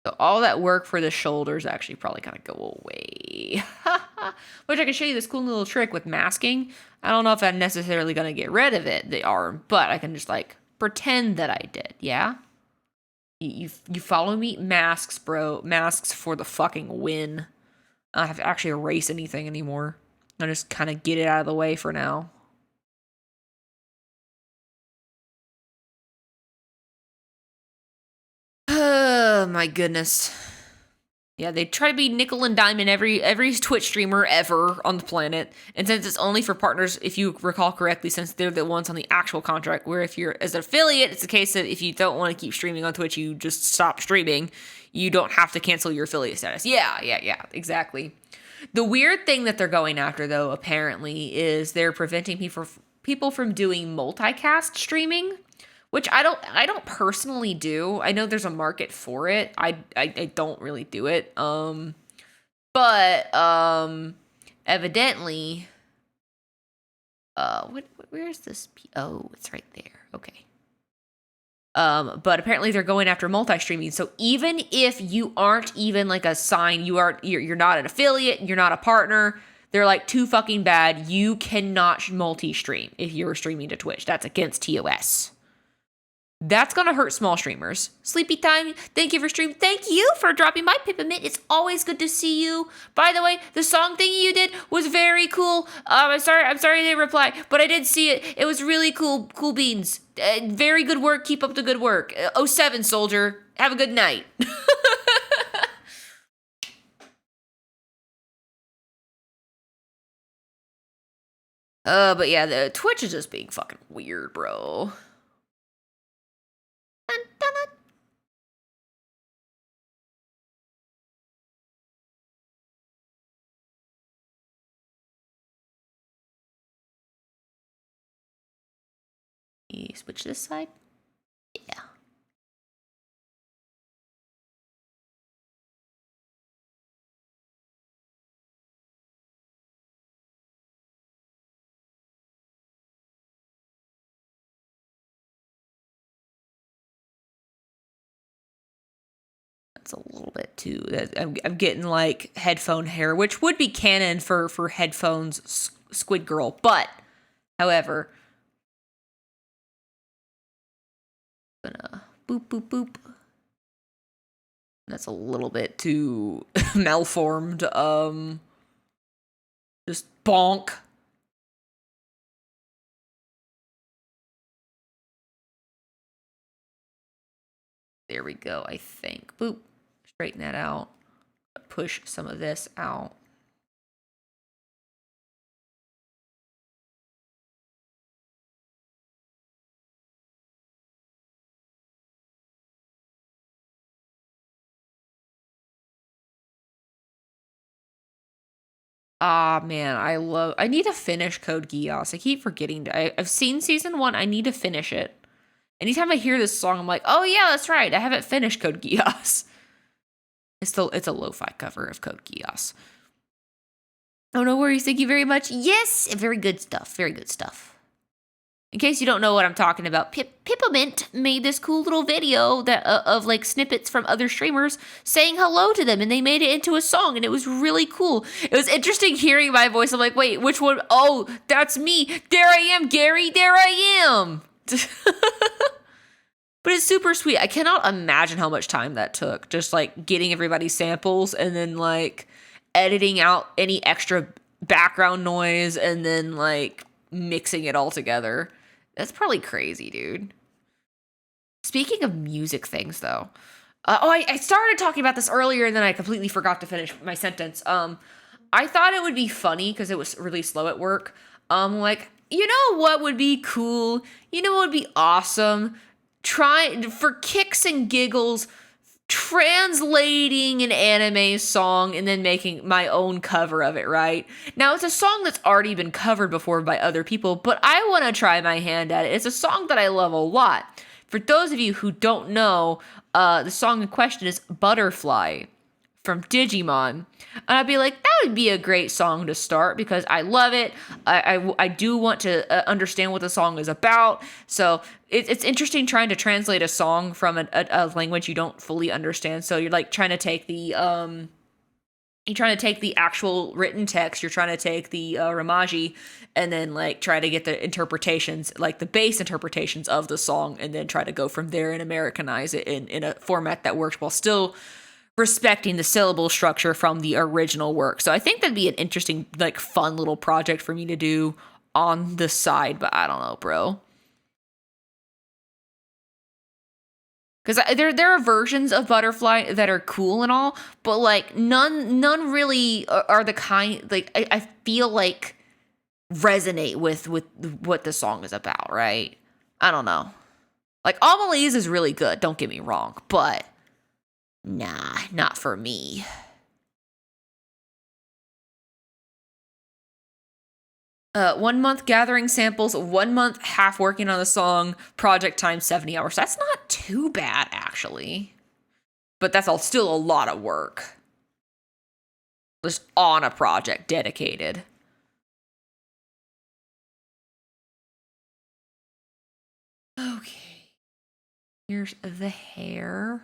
So all that work for the shoulders actually probably kind of go away. Which I can show you this cool little trick with masking. I don't know if I'm necessarily going to get rid of it, the arm, but I can just like pretend that I did, yeah? You follow me? Masks, bro. Masks for the fucking win. I don't have to actually erase anything anymore. I just kind of get it out of the way for now. Oh my goodness. Yeah, they try to be nickel and diamond every Twitch streamer ever on the planet. And since it's only for partners, if you recall correctly, since they're the ones on the actual contract, where if you're as an affiliate, it's a case that if you don't want to keep streaming on Twitch, you just stop streaming. You don't have to cancel your affiliate status. Yeah, exactly. The weird thing that they're going after, though, apparently, is they're preventing people from doing multicast streaming, which I don't personally do. I know there's a market for it. I don't really do it. But evidently where's this? Oh, it's right there. Okay. But apparently they're going after multi-streaming. So even if you aren't even like a sign, you're not an affiliate, you're not a partner, they're like too fucking bad. You cannot multi-stream if you're streaming to Twitch. That's against TOS. That's gonna hurt small streamers. Sleepy time, thank you for stream. Thank you for dropping by, Pippermint. It's always good to see you. By the way, the song thing you did was very cool. I'm sorry I didn't reply, but I did see it. It was really cool. Cool beans. Very good work. Keep up the good work. 07 soldier. Have a good night. But yeah, the Twitch is just being fucking weird, bro. You switch this side? Yeah. That's a little bit too. I'm getting like headphone hair, which would be canon for headphones, Squid Girl. But, however, gonna boop boop boop. That's a little bit too malformed. Just bonk. There we go. I think. Boop. Straighten that out. Push some of this out. Ah, man, I need to finish Code Geass. I keep forgetting I've seen season 1. I need to finish it. Anytime I hear this song, I'm like, oh yeah, that's right. I haven't finished Code Geass. It's a lo-fi cover of Code Geass. Oh, no worries. Thank you very much. Yes, very good stuff. Very good stuff. In case you don't know what I'm talking about, Pippermint made this cool little video that of like snippets from other streamers saying hello to them, and they made it into a song, and it was really cool. It was interesting hearing my voice. I'm like, wait, which one? Oh, that's me. There I am, Gary. There I am. But it's super sweet. I cannot imagine how much time that took. Just like getting everybody's samples and then like editing out any extra background noise and then like mixing it all together. That's probably crazy, dude. Speaking of music things, though. I started talking about this earlier and then I completely forgot to finish my sentence. I thought it would be funny because it was really slow at work. Like, you know what would be cool? You know what would be awesome? Try, for kicks and giggles, translating an anime song and then making my own cover of it, right? Now, it's a song that's already been covered before by other people, but I want to try my hand at it. It's a song that I love a lot. For those of you who don't know, the song in question is Butterfly from Digimon. And I'd be like, that would be a great song to start because I love it. I do want to understand what the song is about. So it's interesting trying to translate a song from a language you don't fully understand. So you're like trying to take the actual written text, you're trying to take the Ramaji, and then like try to get the interpretations, like the base interpretations of the song, and then try to go from there and Americanize it in a format that works while still respecting the syllable structure from the original work. So I think that'd be an interesting, like, fun little project for me to do on the side, but I don't know, bro. Because there are versions of Butterfly that are cool and all, but like none really are the kind, like I feel like resonate with what the song is about, right? I don't know. Like Amelie's is really good, don't get me wrong, but nah, not for me. 1 month gathering samples, 1 month half working on the song, project time 70 hours. That's not too bad, actually. But that's all still a lot of work. Just on a project dedicated. Okay. Here's the hair.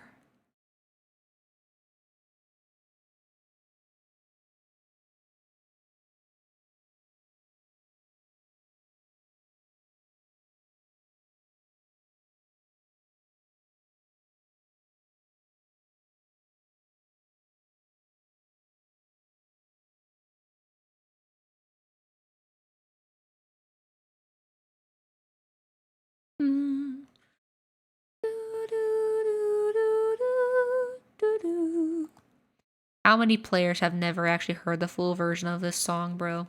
Mm. How many players have never actually heard the full version of this song, bro?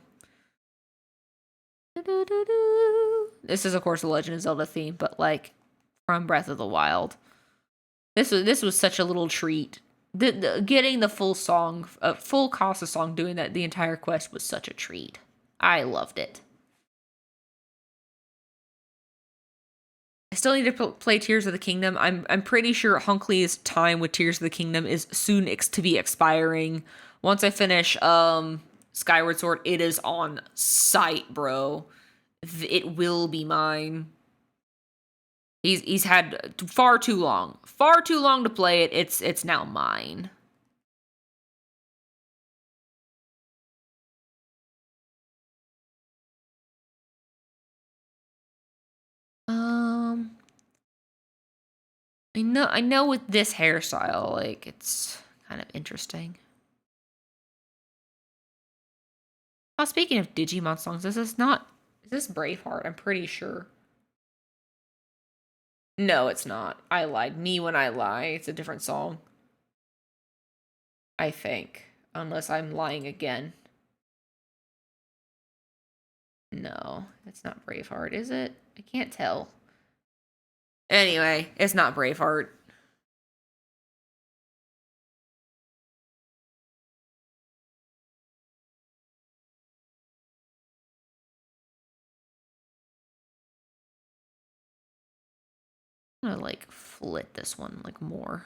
This is, of course, the Legend of Zelda theme, but like from Breath of the Wild. This was such a little treat. Getting the full song, full Casa song, doing that the entire quest was such a treat. I loved it. I still need to play Tears of the Kingdom. I'm pretty sure Hunkley's time with Tears of the Kingdom is soon to be expiring. Once I finish Skyward Sword, it is on site, bro. It will be mine. He's had far too long to play it. It's now mine. I know with this hairstyle, like, it's kind of interesting. Oh, speaking of Digimon songs, is this Braveheart? I'm pretty sure. No, it's not. I lied. Me When I Lie. It's a different song. I think. Unless I'm lying again. No, it's not Braveheart, is it? I can't tell. Anyway, it's not Braveheart. I'm gonna, like, flit this one, like, more.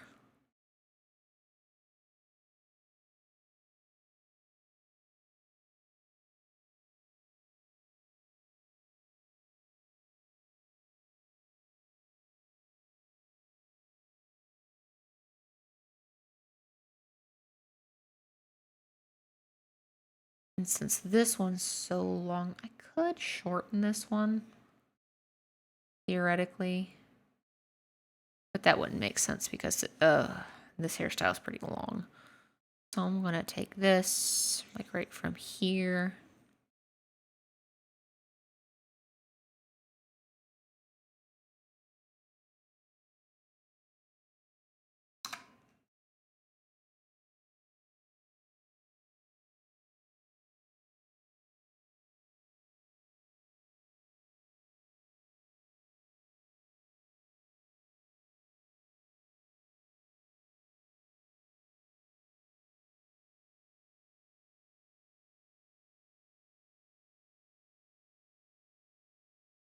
And since this one's so long, I could shorten this one. Theoretically. But that wouldn't make sense because this hairstyle is pretty long. So I'm gonna take this, like, right from here.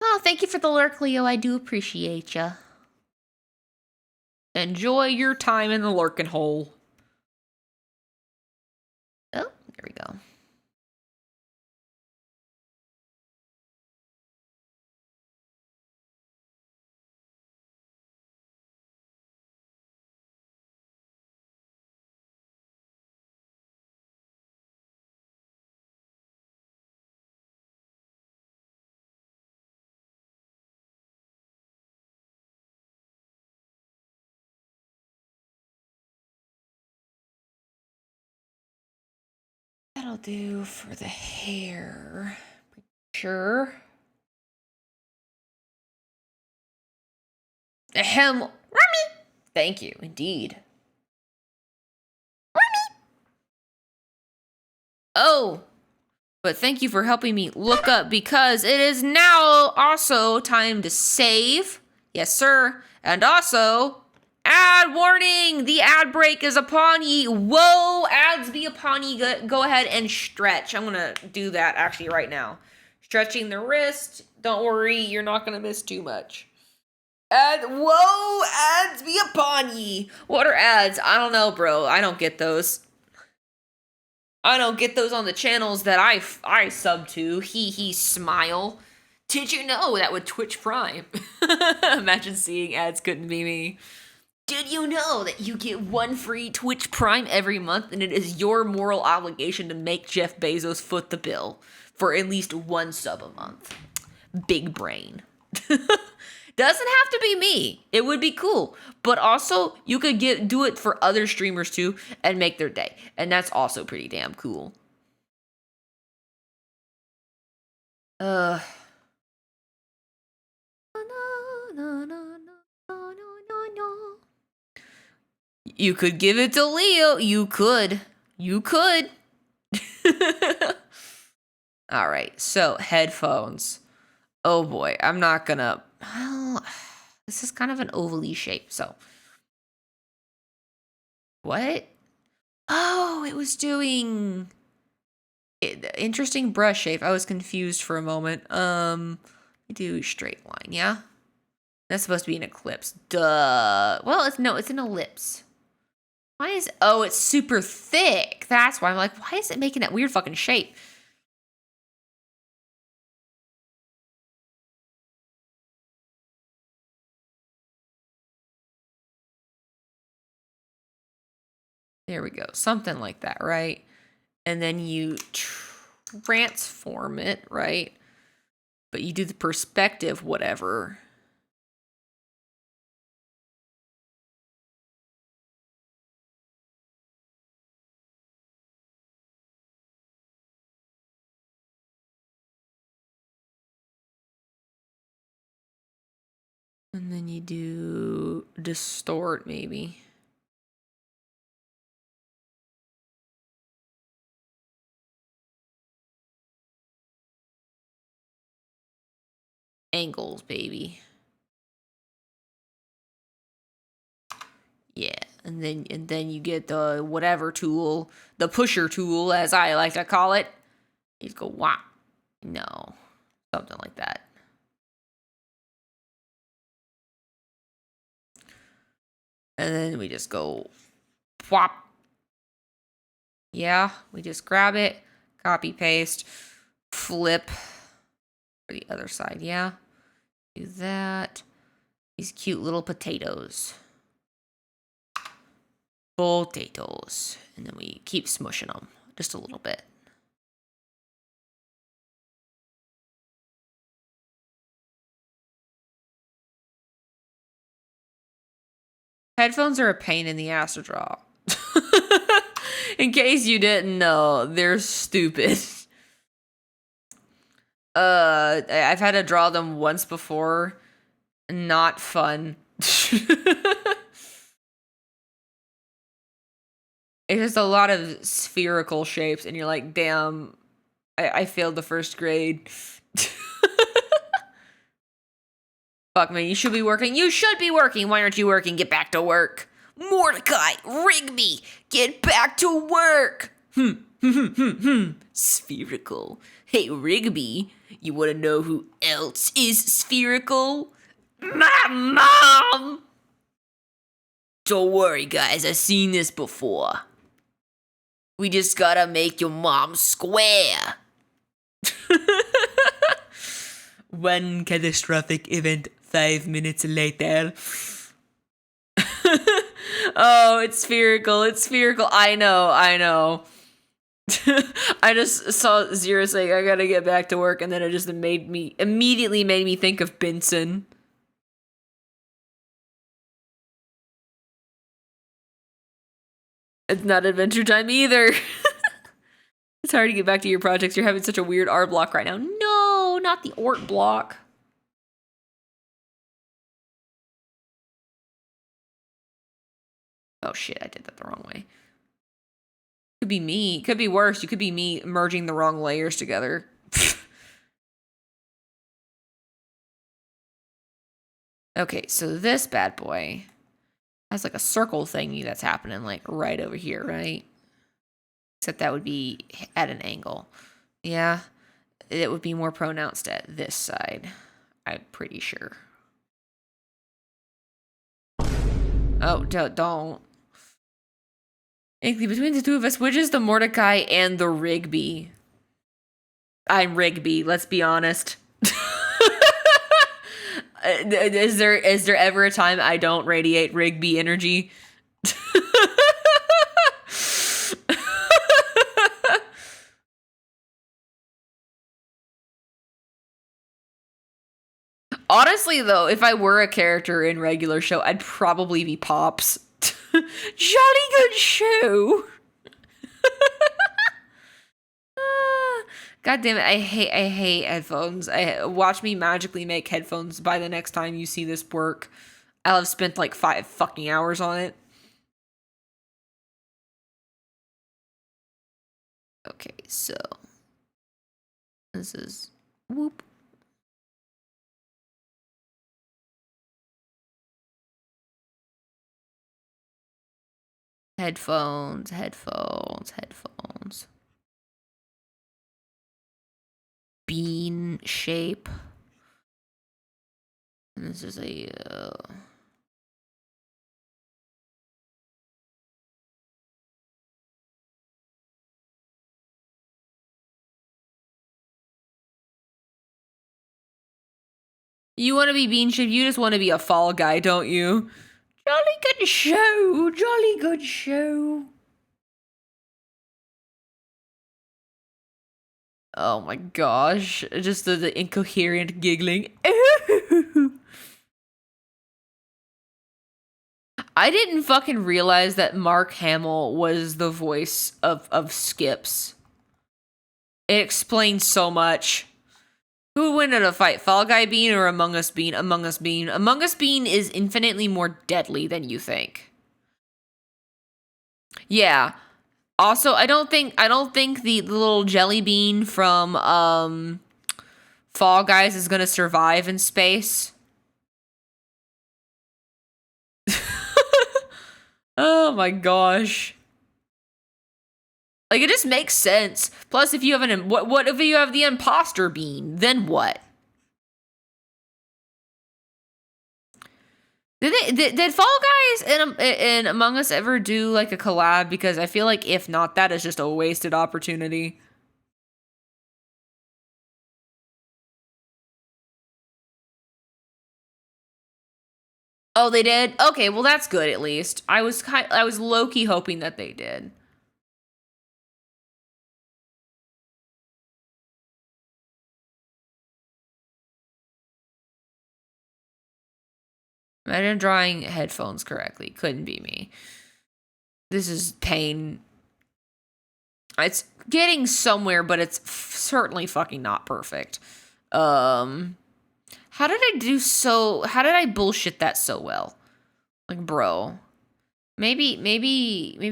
Oh, thank you for the lurk, Leo. I do appreciate ya. Enjoy your time in the lurking hole. Oh, there we go. That'll do for the hair. Sure. Ahem. Rummy! Thank you, indeed. Rummy! Oh, but thank you for helping me look up because it is now also time to save. Yes, sir. And also, ad warning! The ad break is upon ye. Whoa, ads be upon ye. Go ahead and stretch. I'm going to do that actually right now. Stretching the wrist. Don't worry, you're not going to miss too much. Whoa, ads be upon ye. What are ads? I don't know, bro. I don't get those. I don't get those on the channels that I sub to. He smile. Did you know that with Twitch Prime? Imagine seeing ads couldn't be me. Did you know that you get one free Twitch Prime every month and it is your moral obligation to make Jeff Bezos foot the bill for at least one sub a month? Big brain. Doesn't have to be me. It would be cool. But also, you could do it for other streamers too and make their day. And that's also pretty damn cool. You could give it to Leo. You could. You could. All right. So, headphones. Oh boy. I'm not gonna... Well, this is kind of an ovally shape, so... What? Oh, it was doing... Interesting brush shape. I was confused for a moment. Do straight line, yeah? That's supposed to be an eclipse. Duh. Well, it's an ellipse. Why is... Oh, it's super thick. That's why I'm like, why is it making that weird fucking shape? There we go. Something like that, right? And then you transform it, right? But you do the perspective, whatever. And then you do distort, maybe. Angles, baby. Yeah, and then you get the whatever tool, the pusher tool, as I like to call it. You just go whop. No, something like that. And then we just go whop. Yeah, we just grab it, copy paste, flip for the other side. Yeah, do that. These cute little potatoes. Potatoes. And then we keep smushing them just a little bit. Headphones are a pain in the ass to draw. In case you didn't know, they're stupid. I've had to draw them once before. Not fun. It's just a lot of spherical shapes, and you're like, damn, I failed the first grade. Fuck, man, you should be working. You should be working. Why aren't you working? Get back to work. Mordecai, Rigby, get back to work. Spherical. Hey, Rigby, you want to know who else is spherical? My mom! Don't worry, guys. I've seen this before. We just gotta make your mom square. One catastrophic event 5 minutes later. Oh, it's spherical. It's spherical. I know. I just saw Zero saying, I gotta get back to work, and then it just immediately made me think of Benson. It's not Adventure Time either. It's hard to get back to your projects. You're having such a weird art block right now. No, not the art block. Oh shit, I did that the wrong way. Could be me. Could be worse. You could be me merging the wrong layers together. Okay, so this bad boy has like a circle thingy that's happening like right over here, right? Except that would be at an angle. Yeah, it would be more pronounced at this side. I'm pretty sure. Oh, don't. Inkling, between the two of us, which is the Mordecai and the Rigby? I'm Rigby, let's be honest. Is there ever a time I don't radiate Rigby energy? Honestly, though, if I were a character in regular show, I'd probably be Pops. Jolly good show. God damn it! I hate headphones. Watch me magically make headphones by the next time you see this work. I'll have spent like 5 fucking hours on it. Okay, so this is whoop. Headphones. Bean shape. And this is a You want to be bean shaped? You just want to be a fall guy, don't you? Jolly good show. Jolly good show. Oh my gosh. Just the incoherent giggling. I didn't fucking realize that Mark Hamill was the voice of Skips. It explains so much. Who would win in a fight, Fall Guy Bean or Among Us Bean? Among Us Bean. Among Us Bean is infinitely more deadly than you think. Yeah. Also, I don't think the little jelly bean from Fall Guys is gonna survive in space. Oh my gosh. Like, it just makes sense. Plus, if you have what if you have the imposter bean? Then what? Did Fall Guys and Among Us ever do like a collab? Because I feel like if not, that is just a wasted opportunity. Oh, they did? Okay, well that's good at least. I was low-key hoping that they did. Imagine drawing headphones correctly. Couldn't be me. This is pain. It's getting somewhere, but it's certainly fucking not perfect. How did I bullshit that so well? Like, bro. Maybe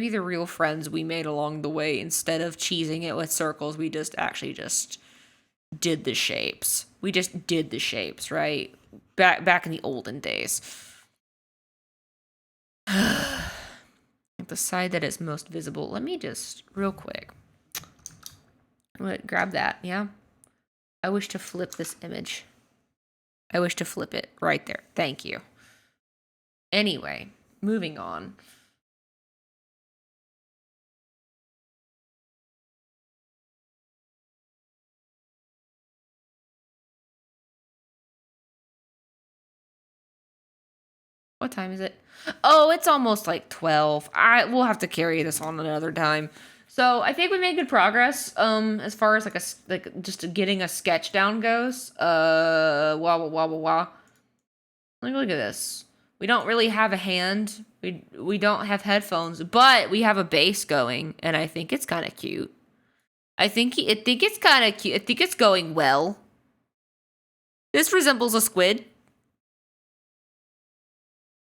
the real friends we made along the way, instead of cheesing it with circles, we just actually just did the shapes. We just did the shapes, right? Back in the olden days. The side that is most visible. Let me just real quick. Grab that, yeah? I wish to flip this image. I wish to flip it right there. Thank you. Anyway, moving on. What time is it? Oh, it's almost like 12. We'll have to carry this on another time. So I think we made good progress. As far as like just getting a sketch down goes. Wah. Look at this. We don't really have a hand. We don't have headphones, but we have a bass going, and I think it's kind of cute. I think it's kind of cute. I think it's going well. This resembles a squid.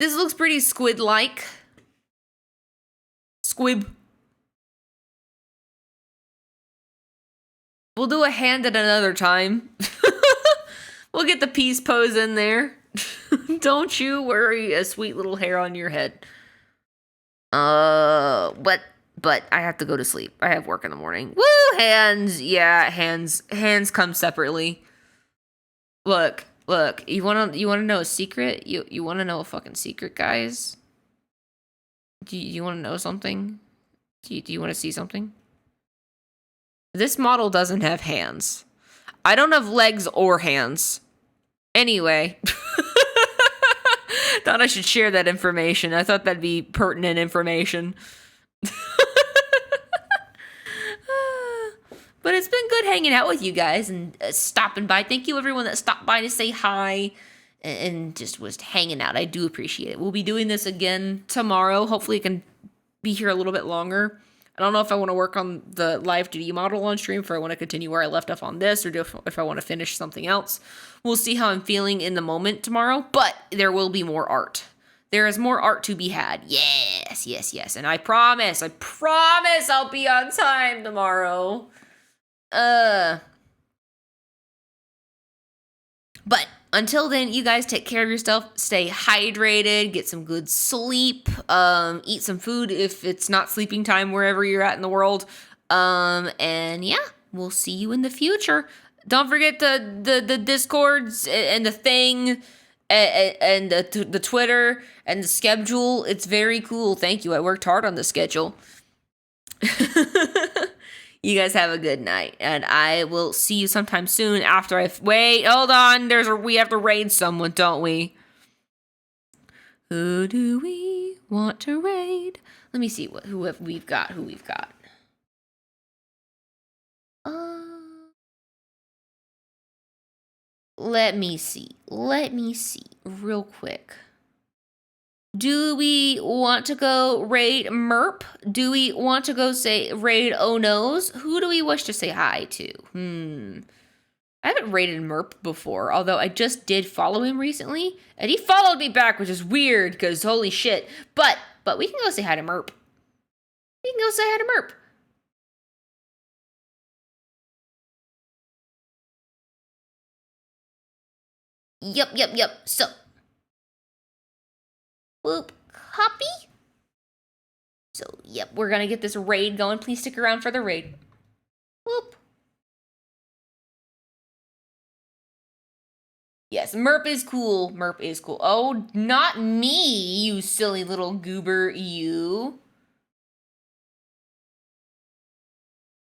This looks pretty squid-like. Squib. We'll do a hand at another time. We'll get the peace pose in there. Don't you worry, a sweet little hair on your head. But I have to go to sleep. I have work in the morning. Woo, hands. Yeah, hands come separately. Look, you wanna know a secret? You wanna know a fucking secret, guys? Do you wanna know something? Do you wanna see something? This model doesn't have hands. I don't have legs or hands. Anyway. Thought I should share that information. I thought that'd be pertinent information. But it's been good hanging out with you guys and stopping by. Thank you, everyone that stopped by to say hi and just was hanging out. I do appreciate it. We'll be doing this again tomorrow. Hopefully, it can be here a little bit longer. I don't know if I want to work on the live 2D model on stream, if I want to continue where I left off on this, or if I want to finish something else. We'll see how I'm feeling in the moment tomorrow, but there will be more art. There is more art to be had. Yes, yes, yes. And I promise I'll be on time tomorrow. But until then, you guys take care of yourself. Stay hydrated. Get some good sleep. Eat some food if it's not sleeping time wherever you're at in the world. And yeah, we'll see you in the future. Don't forget the Discords and the thing and the Twitter and the schedule. It's very cool. Thank you. I worked hard on the schedule. You guys have a good night, and I will see you sometime soon after wait, hold on, we have to raid someone, don't we? Who do we want to raid? Let me see who we've got. Let me see real quick. Do we want to go raid Merp? Do we want to go raid Oh No's? Who do we wish to say hi to? I haven't raided Merp before, although I just did follow him recently, and he followed me back, which is weird, because holy shit. But we can go say hi to Merp. Yep. So, whoop, copy. So, yep, we're gonna get this raid going. Please stick around for the raid. Whoop. Yes, Merp is cool. Oh, not me, you silly little goober, you.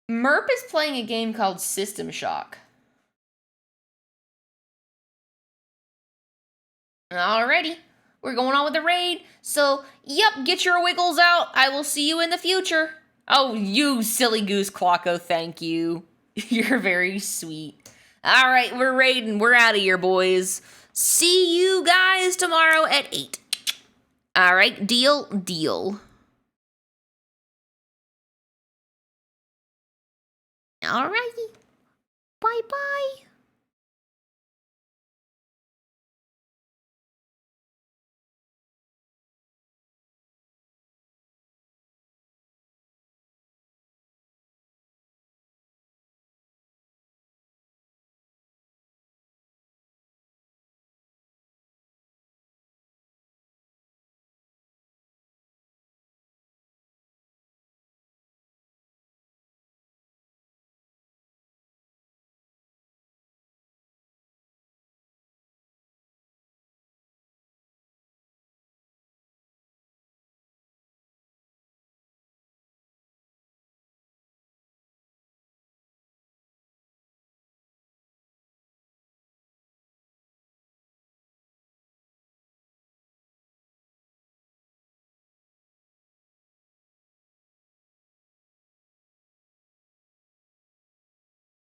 Merp is playing a game called System Shock. Alrighty. We're going on with the raid. So, yep, get your wiggles out. I will see you in the future. Oh, you silly goose Clocko, thank you. You're very sweet. Alright, we're raiding. We're out of here, boys. See you guys tomorrow at 8. Alright, deal. Alrighty. Bye-bye.